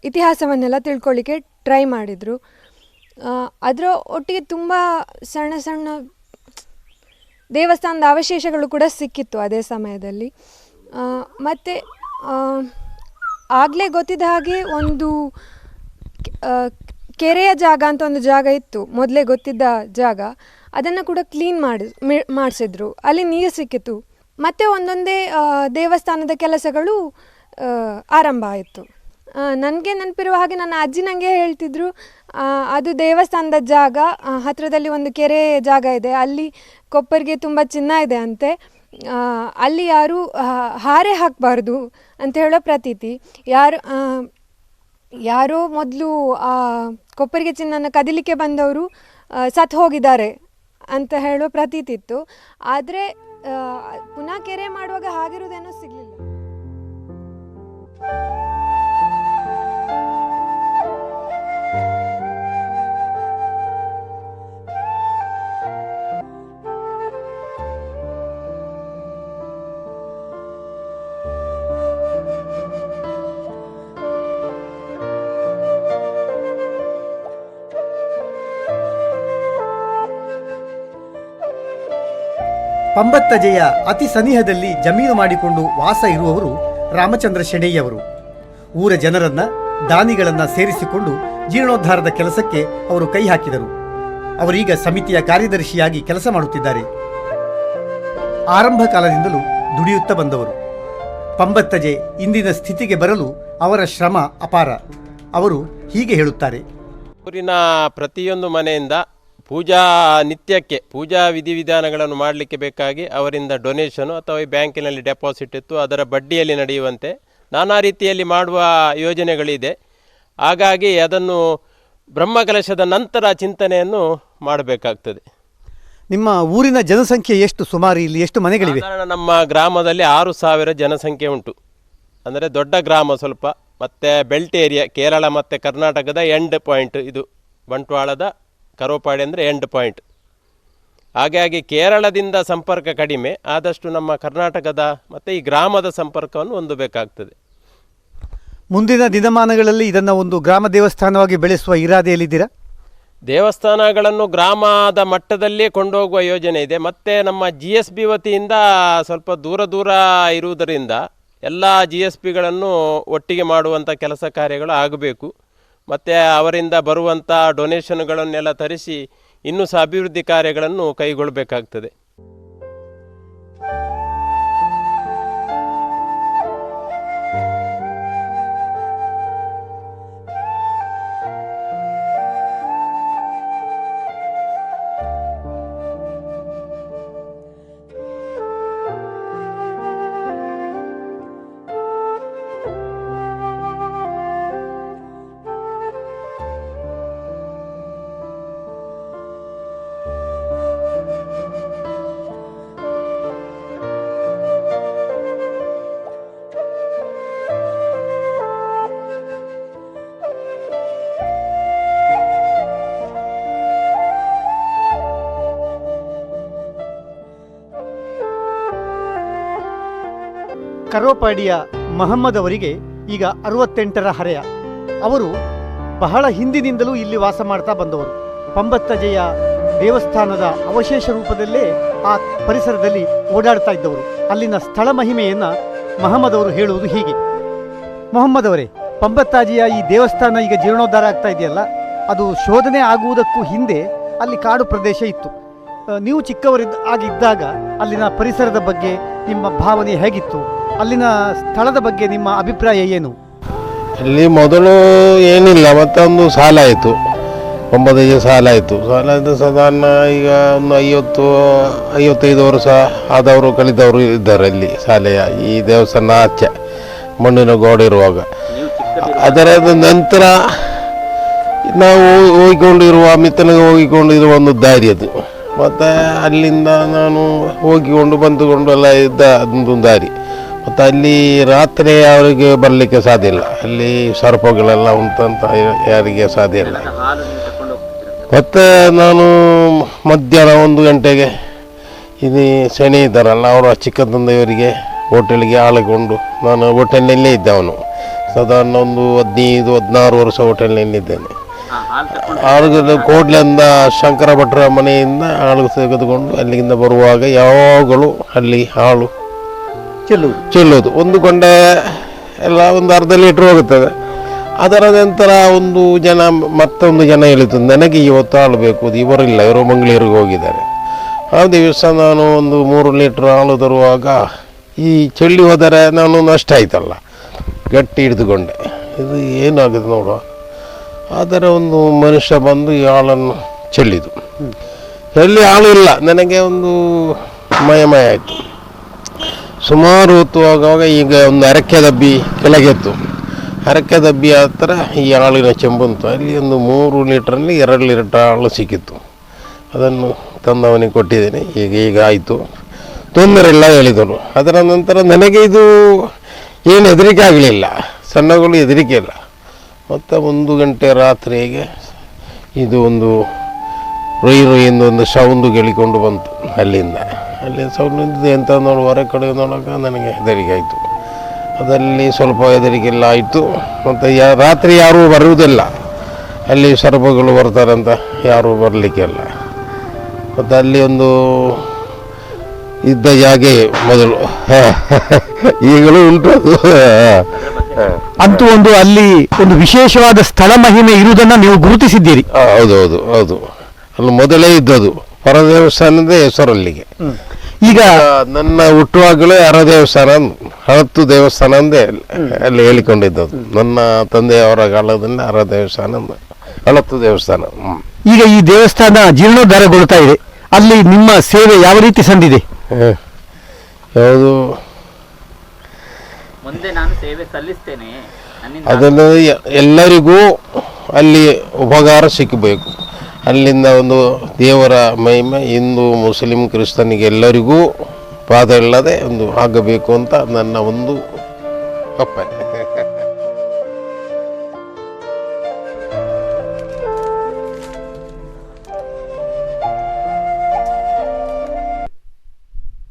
ಇತಿಹಾಸವನ್ನೆಲ್ಲ ತಿಳ್ಕೊಳ್ಳಿಕ್ಕೆ ಟ್ರೈ ಮಾಡಿದರು. ಅದರ ಒಟ್ಟಿಗೆ ತುಂಬ ಸಣ್ಣ ದೇವಸ್ಥಾನದ ಅವಶೇಷಗಳು ಕೂಡ ಸಿಕ್ಕಿತ್ತು ಅದೇ ಸಮಯದಲ್ಲಿ. ಮತ್ತು ಆಗಲೇ ಗೊತ್ತಿದ್ದ ಹಾಗೆ ಒಂದು ಕೆರೆಯ ಜಾಗ ಅಂತ ಒಂದು ಜಾಗ ಇತ್ತು, ಮೊದಲೇ ಗೊತ್ತಿದ್ದ ಜಾಗ. ಅದನ್ನು ಕೂಡ ಕ್ಲೀನ್ ಮಾಡಿಸಿದ್ರು, ಅಲ್ಲಿ ನೀರು ಸಿಕ್ಕಿತ್ತು. ಮತ್ತು ಒಂದೊಂದೇ ದೇವಸ್ಥಾನದ ಕೆಲಸಗಳು ಆರಂಭ ಆಯಿತು. ನನಗೆ ನೆನಪಿರುವ ಹಾಗೆ ನನ್ನ ಅಜ್ಜಿ ನನಗೆ ಹೇಳ್ತಿದ್ರು, ಅದು ದೇವಸ್ಥಾನದ ಜಾಗ, ಹತ್ತಿರದಲ್ಲಿ ಒಂದು ಕೆರೆ ಜಾಗ ಇದೆ, ಅಲ್ಲಿ ಕೊಪ್ಪರಿಗೆ ತುಂಬ ಚಿನ್ನ ಇದೆ ಅಂತೆ, ಅಲ್ಲಿ ಯಾರು ಹಾರೆ ಹಾಕಬಾರ್ದು ಅಂತ ಹೇಳೋ ಪ್ರತೀತಿ. ಯಾರೋ ಮೊದಲು ಆ ಕೊಪ್ಪರಿಗೆ ಚಿನ್ನನ ಕದಿಲಿಕ್ಕೆ ಬಂದವರು ಸತ್ತು ಹೋಗಿದ್ದಾರೆ ಅಂತ ಹೇಳೋ ಪ್ರತೀತಿ ಇತ್ತು. ಆದರೆ ಪುನಃ ಕೆರೆ ಮಾಡುವಾಗ ಹಾಗಿರೋದೇನೋ ಸಿಗಲಿಲ್ಲ. ಪಂಬತ್ತಜೆಯ ಅತಿ ಸನಿಹದಲ್ಲಿ ಜಮೀನು ಮಾಡಿಕೊಂಡು ವಾಸ ಇರುವವರು ರಾಮಚಂದ್ರ ಶೆಣೈಯವರು. ಊರ ಜನರನ್ನ, ದಾನಿಗಳನ್ನ ಸೇರಿಸಿಕೊಂಡು ಜೀರ್ಣೋದ್ಧಾರದ ಕೆಲಸಕ್ಕೆ ಅವರು ಕೈ ಹಾಕಿದರು. ಅವರೀಗ ಸಮಿತಿಯ ಕಾರ್ಯದರ್ಶಿಯಾಗಿ ಕೆಲಸ ಮಾಡುತ್ತಿದ್ದಾರೆ. ಆರಂಭ ಕಾಲದಿಂದಲೂ ದುಡಿಯುತ್ತಾ ಬಂದವರು. ಪಂಬತ್ತಜೆ ಇಂದಿನ ಸ್ಥಿತಿಗೆ ಬರಲು ಅವರ ಶ್ರಮ ಅಪಾರ. ಅವರು ಹೀಗೆ ಹೇಳುತ್ತಾರೆ. ಊರಿನ ಪ್ರತಿಯೊಂದು ಮನೆಯಿಂದ ನಿತ್ಯಕ್ಕೆ ಪೂಜಾ ವಿಧಿವಿಧಾನಗಳನ್ನು ಮಾಡಲಿಕ್ಕೆ ಬೇಕಾಗಿ ಅವರಿಂದ ಡೊನೇಷನು ಅಥವಾ ಬ್ಯಾಂಕಿನಲ್ಲಿ ಡೆಪಾಸಿಟ್ ಇತ್ತು, ಅದರ ಬಡ್ಡಿಯಲ್ಲಿ ನಡೆಯುವಂತೆ ನಾನಾ ರೀತಿಯಲ್ಲಿ ಮಾಡುವ ಯೋಜನೆಗಳಿದೆ. ಹಾಗಾಗಿ ಅದನ್ನು ಬ್ರಹ್ಮಕಲಶದ ನಂತರ ಚಿಂತನೆಯನ್ನು ಮಾಡಬೇಕಾಗ್ತದೆ. ನಿಮ್ಮ ಊರಿನ ಜನಸಂಖ್ಯೆ ಎಷ್ಟು? ಸುಮಾರು ಇಲ್ಲಿ ಎಷ್ಟು ಮನೆಗಳಿವೆ? ಸಾಧಾರಣ ನಮ್ಮ ಗ್ರಾಮದಲ್ಲಿ 6,000 ಜನಸಂಖ್ಯೆ ಉಂಟು. ಅಂದರೆ ದೊಡ್ಡ ಗ್ರಾಮ ಸ್ವಲ್ಪ, ಮತ್ತು ಬೆಲ್ಟ್ ಏರಿಯಾ, ಕೇರಳ ಮತ್ತು ಕರ್ನಾಟಕದ ಎಂಡ್ ಪಾಯಿಂಟ್ ಇದು. ಬಂಟ್ವಾಳದ ಕರೋಪಾಡಿ ಅಂದರೆ ಎಂಡ್ ಪಾಯಿಂಟ್. ಹಾಗಾಗಿ ಕೇರಳದಿಂದ ಸಂಪರ್ಕ ಕಡಿಮೆ, ಆದಷ್ಟು ನಮ್ಮ ಕರ್ನಾಟಕದ ಮತ್ತು ಈ ಗ್ರಾಮದ ಸಂಪರ್ಕವನ್ನು ಹೊಂದಬೇಕಾಗ್ತದೆ. ಮುಂದಿನ ದಿನಮಾನಗಳಲ್ಲಿ ಇದನ್ನು ಒಂದು ಗ್ರಾಮ ದೇವಸ್ಥಾನವಾಗಿ ಬೆಳೆಸುವ ಇರಾದೆಯಲ್ಲಿದ್ದೀರಾ? ದೇವಸ್ಥಾನಗಳನ್ನು ಗ್ರಾಮದ ಮಟ್ಟದಲ್ಲೇ ಕೊಂಡೋಗುವ ಯೋಜನೆ ಇದೆ. ಮತ್ತು ನಮ್ಮ GSB ವತಿಯಿಂದ ಸ್ವಲ್ಪ ದೂರ ಇರುವುದರಿಂದ ಎಲ್ಲ GSBಗಳನ್ನು ಒಟ್ಟಿಗೆ ಮಾಡುವಂಥ ಕೆಲಸ ಕಾರ್ಯಗಳು ಆಗಬೇಕು. ಮತ್ತು ಅವರಿಂದ ಬರುವಂಥ ಡೊನೇಷನ್ಗಳನ್ನೆಲ್ಲ ತರಿಸಿ ಇನ್ನೂ ಸಹ ಅಭಿವೃದ್ಧಿ ಕಾರ್ಯಗಳನ್ನು ಕೈಗೊಳ್ಳಬೇಕಾಗ್ತದೆ. ಕರೋಪಾಡಿಯ ಮಹಮ್ಮದ್ ಅವರಿಗೆ ಈಗ 68ರ ಹರೆಯ. ಅವರು ಬಹಳ ಹಿಂದಿನಿಂದಲೂ ಇಲ್ಲಿ ವಾಸ ಮಾಡ್ತಾ ಬಂದವರು. ಪಂಬತ್ತಜೆಯ ದೇವಸ್ಥಾನದ ಅವಶೇಷ ರೂಪದಲ್ಲೇ ಆ ಪರಿಸರದಲ್ಲಿ ಓಡಾಡ್ತಾ ಇದ್ದವರು. ಅಲ್ಲಿನ ಸ್ಥಳ ಮಹಿಮೆಯನ್ನು ಮಹಮ್ಮದ್ ಅವರು ಹೇಳುವುದು ಹೀಗೆ. ಮೊಹಮ್ಮದ್ ಅವರೇ, ಪಂಬತ್ತಾಜಿಯ ಈ ದೇವಸ್ಥಾನ ಈಗ ಜೀರ್ಣೋದ್ಧಾರ ಆಗ್ತಾ ಇದೆಯಲ್ಲ, ಅದು ಶೋಧನೆ ಆಗುವುದಕ್ಕೂ ಹಿಂದೆ ಅಲ್ಲಿ ಕಾಡು ಪ್ರದೇಶ ಇತ್ತು. ನೀವು ಚಿಕ್ಕವರಿದ್ದಾಗ ಅಲ್ಲಿನ ಪರಿಸರದ ಬಗ್ಗೆ ನಿಮ್ಮ ಭಾವನೆ ಹೇಗಿತ್ತು? ಅಲ್ಲಿನ ಸ್ಥಳದ ಬಗ್ಗೆ ನಿಮ್ಮ ಅಭಿಪ್ರಾಯ ಏನು? ಅಲ್ಲಿ ಮೊದಲು ಏನಿಲ್ಲ, ಮತ್ತೆ ಒಂದು ಸಾಲ ಆಯಿತು, 9 ಸಾಲ ಆಯಿತು. ಸಾಲ ಆಯಿತು ಸಾಧಾರಣ ಈಗ ಒಂದು 50-55 ವರ್ಷ ಆದವರು ಕಲಿತವರು ಇದ್ದಾರೆ ಅಲ್ಲಿ ಶಾಲೆಯ ಈ ದೇವಸ್ಥಾನ ಆಚೆ ಮಣ್ಣಿನ ಗೋಡೆ ಇರುವಾಗ. ಅದರ ನಂತರ ನಾವು ಹೋಗಿಕೊಂಡಿರುವ ಮಿತ್ತನಿಗೆ ಹೋಗಿಕೊಂಡಿರುವ ಒಂದು ದಾರಿ ಅದು. ಮತ್ತು ಅಲ್ಲಿಂದ ನಾನು ಹೋಗಿಕೊಂಡು ಬಂದುಕೊಂಡು ಎಲ್ಲ ಇದ್ದ ಅದೊಂದು ದಾರಿ. ಮತ್ತು ಅಲ್ಲಿ ರಾತ್ರಿ ಅವರಿಗೆ ಬರಲಿಕ್ಕೆ ಸಾಧ್ಯ ಇಲ್ಲ, ಅಲ್ಲಿ ಸರ್ಪಗಳೆಲ್ಲ ಉಂಟಂತ ಯಾರಿಗೆ ಸಾಧ್ಯ ಇಲ್ಲ. ಮತ್ತು ನಾನು ಮಧ್ಯಾಹ್ನ 1 ಗಂಟೆಗೆ ಇದು ಶನಿ ಇದ್ದಾರಲ್ಲ ಅವರ ಚಿಕ್ಕ ತಂದೆಯವರಿಗೆ ಹೋಟೆಲ್ಗೆ ಆಳಿಕೊಂಡು ನಾನು ಹೋಟೆಲ್ನಲ್ಲೇ ಇದ್ದೆ. ಅವನು ಸಾಧಾರಣ ಒಂದು 15-16 ವರ್ಷ ಹೋಟೆಲ್ನಲ್ಲಿದ್ದೇನೆ. ಕೋಡ್ಲಿಂದ ಶಂಕರ ಭಟ್ರ ಮನೆಯಿಂದ ಆಳು ತೆಗೆದುಕೊಂಡು ಅಲ್ಲಿಂದ ಬರುವಾಗ ಯಾವಾಗಲೂ ಅಲ್ಲಿ ಹಾಳು ಚೆಲ್ಲೋದು. ಒಂದು ಕೊಂಡೆ ಎಲ್ಲ ಒಂದು ಅರ್ಧ ಲೀಟ್ರ್ ಹೋಗುತ್ತದೆ. ಅದರ ನಂತರ ಮತ್ತೊಂದು ಜನ ಹೇಳಿತು, ನನಗೆ ಇವತ್ತು ಹಾಲು ಬೇಕು, ಇವರಿಲ್ಲ, ಇವರು ಮಂಗಳೂರಿಗೆ ಹೋಗಿದ್ದಾರೆ. ಆ ದಿವಸ ನಾನು ಒಂದು 3 ಲೀಟ್ರ್ ಹಾಲು ತರುವಾಗ ಈ ಚೆಲ್ಲಿ ಹೋದರೆ ನಾನು ನಷ್ಟ ಆಯ್ತಲ್ಲ, ಗಟ್ಟಿ ಹಿಡಿದುಕೊಂಡೆ. ಇದು ಏನಾಗಿದೆ ನೋಡುವ. ಆದರೆ ಒಂದು ಮನುಷ್ಯ ಬಂದು ಈ ಹಾಲನ್ನು ಚೆಲ್ಲಿದು. ಚೆಲ್ಲಿ ಹಾಲು ಇಲ್ಲ, ನನಗೆ ಒಂದು ಮಯ ಆಯಿತು. ಸುಮಾರು ಹೊತ್ತು ಆಗುವಾಗ ಈಗ ಒಂದು ಅರಕೆ ದಬ್ಬಿ ಕೆಳಗೆತ್ತು. ಅರಕೆ ದಬ್ಬಿ ಹತ್ತಿರ ಈ ಹಾಲಿನ ಚೆಂಬುಂಟು. ಅಲ್ಲಿ ಒಂದು 3 ಲೀಟ್ರಲ್ಲಿ 2 ಲೀಟರ್ ಹಾಲು ಸಿಕ್ಕಿತ್ತು. ಅದನ್ನು ತಂದವನಿಗೆ ಕೊಟ್ಟಿದ್ದೇನೆ. ಈಗ ಆಯಿತು, ತೊಂದರೆ ಇಲ್ಲ ಹೇಳಿದರು. ಅದರ ನಂತರ ನನಗೆ ಇದು ಏನು ಹೆದರಿಕೆ ಆಗಲಿಲ್ಲ, ಸಣ್ಣಗಳು ಹೆದರಿಕೆ ಇಲ್ಲ. ಮತ್ತು 1 ಗಂಟೆ ರಾತ್ರಿಗೆ ಇದು ಒಂದು ರೊಯ್ಯಿಂದ ಒಂದು ಸೌಂಡು ಕೇಳಿಕೊಂಡು ಬಂತು ಅಲ್ಲಿಂದ. ಅಲ್ಲಿ ಸೌಂಡ್ ನಿಂತಿದೆ ಎಂತ ಹೊರ ಕಡೆ ನೋಡುವಾಗ ನನಗೆ ಹೆದರಿಕೆ ಆಯಿತು. ಅದಲ್ಲಿ ಸ್ವಲ್ಪ ಹೆದರಿಕೆ ಎಲ್ಲ ಆಯಿತು. ಮತ್ತು ರಾತ್ರಿ ಯಾರೂ ಬರುವುದಿಲ್ಲ, ಅಲ್ಲಿ ಸರ್ಪಗಳು ಬರ್ತಾರಂತ ಯಾರೂ ಬರಲಿಕ್ಕೆಲ್ಲ. ಮತ್ತು ಅಲ್ಲಿ ಒಂದು ಇದ್ದ ಜಾಗೆ ಮೊದಲು ಈಗಲೂ ಉಂಟು ಅದು. ಅಂತೂ ಅಲ್ಲಿ ಒಂದು ವಿಶೇಷವಾದ ಸ್ಥಳ ಮಹಿಮೆ ಇರುವುದನ್ನು ನೀವು ಗುರುತಿಸಿದ್ದೀರಿ. ಹೌದು. ಅಲ್ಲಿ ಮೊದಲೇ ಇದ್ದದು ಹೊರ ದೇವಸ್ಥಾನದ ಹೆಸರಲ್ಲಿಗೆ. ಈಗ ನನ್ನ ಹುಟ್ಟುವಾಗಲೇ ದೇವಸ್ಥಾನ ಹಳತ್ತು ದೇವಸ್ಥಾನ ಅಂದೇ ಅಲ್ಲಿ ಹೇಳಿಕೊಂಡಿದ್ದದು. ನನ್ನ ತಂದೆಯವರ ಕಾಲದಲ್ಲಿ ದೇವಸ್ಥಾನ ಹಳತ್ತು ದೇವಸ್ಥಾನ. ಈಗ ಈ ದೇವಸ್ಥಾನ ಜೀರ್ಣೋದ್ಧಾರಗೊಳ್ತಾ ಇದೆ, ಅಲ್ಲಿ ನಿಮ್ಮ ಸೇವೆ ಯಾವ ರೀತಿ ಸಂದಿದೆ? ಯಾವುದು ಮುಂದೆ ನಾನು ಸೇವೆ ಸಲ್ಲಿಸ್ತೇನೆ, ಅದನ್ನು ಎಲ್ಲರಿಗೂ ಅಲ್ಲಿ ಉಪಕಾರ ಸಿಕ್ಕಬೇಕು. ಅಲ್ಲಿಂದ ಒಂದು ದೇವರ ಮಹಿಮೆ ಹಿಂದೂ ಮುಸ್ಲಿಂ ಕ್ರಿಸ್ತನಿಗೆ ಎಲ್ಲರಿಗೂ ಪಾದ ಇಲ್ಲದೆ ಒಂದು ಆಗಬೇಕು ಅಂತ ನನ್ನ ಒಂದು ಕಪ್ಪೆ.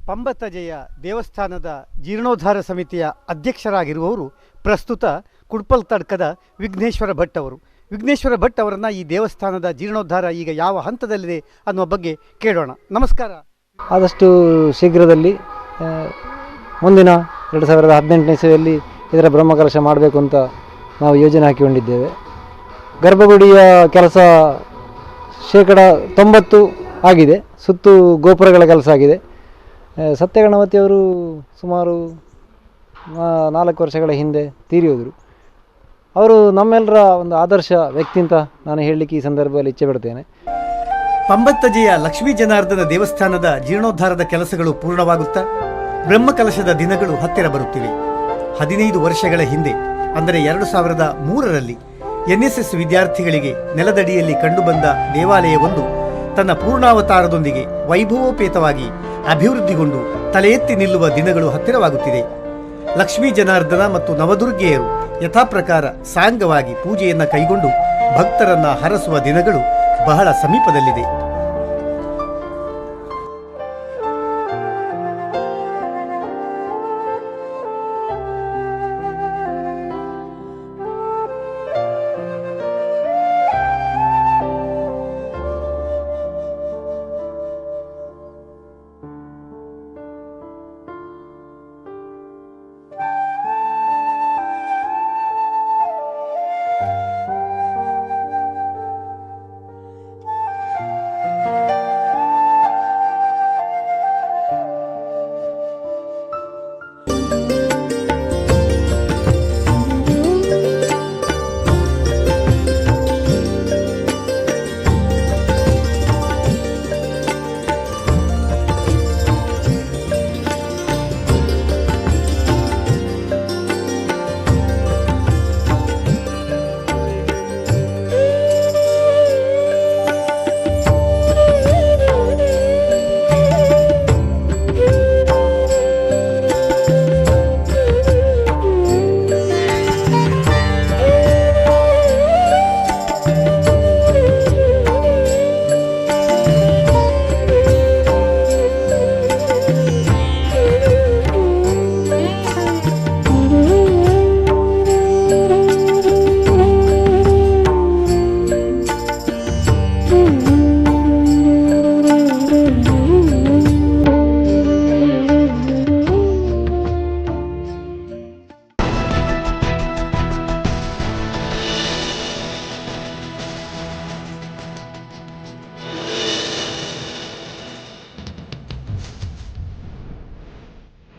ಪಂಬತ್ತಜೆಯ ದೇವಸ್ಥಾನದ ಜೀರ್ಣೋದ್ಧಾರ ಸಮಿತಿಯ ಅಧ್ಯಕ್ಷರಾಗಿರುವವರು ಪ್ರಸ್ತುತ ಕುಡ್ಪಲ್ ತಡ್ಕದ ವಿಘ್ನೇಶ್ವರ ಭಟ್ ಅವರು. ವಿಘ್ನೇಶ್ವರ ಭಟ್ ಅವರನ್ನು ಈ ದೇವಸ್ಥಾನದ ಜೀರ್ಣೋದ್ಧಾರ ಈಗ ಯಾವ ಹಂತದಲ್ಲಿದೆ ಅನ್ನುವ ಬಗ್ಗೆ ಕೇಳೋಣ. ನಮಸ್ಕಾರ. ಆದಷ್ಟು ಶೀಘ್ರದಲ್ಲಿ ಮುಂದಿನ 2018ನೇ ಇಸವಿಯಲ್ಲಿ ಇದರ ಬ್ರಹ್ಮಕಲಶ ಮಾಡಬೇಕು ಅಂತ ನಾವು ಯೋಜನೆ ಹಾಕಿಕೊಂಡಿದ್ದೇವೆ. ಗರ್ಭಗುಡಿಯ ಕೆಲಸ 90% ಆಗಿದೆ. ಸುತ್ತು ಗೋಪುರಗಳ ಕೆಲಸ ಆಗಿದೆ. ಸತ್ಯಗಣಪತಿಯವರು ಸುಮಾರು 4 ವರ್ಷಗಳ ಹಿಂದೆ ತೀರಿ ಹೋದರು. ಅವರು ನಮ್ಮೆಲ್ಲರ ಒಂದು ಆದರ್ಶ ವ್ಯಕ್ತಿ ಅಂತ ನಾನು ಹೇಳಲಿಕ್ಕೆ ಈ ಸಂದರ್ಭದಲ್ಲಿ ಇಚ್ಛೆ ಪಡ್ತೇನೆ. ಪಂಬತ್ತಜೆಯ ಲಕ್ಷ್ಮೀ ಜನಾರ್ದನ ದೇವಸ್ಥಾನದ ಜೀರ್ಣೋದ್ಧಾರದ ಕೆಲಸಗಳು ಪೂರ್ಣವಾಗುತ್ತಾ ಬ್ರಹ್ಮಕಲಶದ ದಿನಗಳು ಹತ್ತಿರ ಬರುತ್ತಿವೆ. 15 ವರ್ಷಗಳ ಹಿಂದೆ ಅಂದರೆ 2003ರಲ್ಲಿ NSS ವಿದ್ಯಾರ್ಥಿಗಳಿಗೆ ನೆಲದಡಿಯಲ್ಲಿ ಕಂಡುಬಂದ ದೇವಾಲಯವೊಂದು ತನ್ನ ಪೂರ್ಣಾವತಾರದೊಂದಿಗೆ ವೈಭವೋಪೇತವಾಗಿ ಅಭಿವೃದ್ಧಿಗೊಂಡು ತಲೆ ಎತ್ತಿ ನಿಲ್ಲುವ ದಿನಗಳು ಹತ್ತಿರವಾಗುತ್ತಿದೆ. ಲಕ್ಷ್ಮೀ ಜನಾರ್ದನ ಮತ್ತು ನವದುರ್ಗೆಯರು ಯಥಾಪ್ರಕಾರ ಸಾಂಗವಾಗಿ ಪೂಜೆಯನ್ನು ಕೈಗೊಂಡು ಭಕ್ತರನ್ನ ಹರಸುವ ದಿನಗಳು ಬಹಳ ಸಮೀಪದಲ್ಲಿದೆ.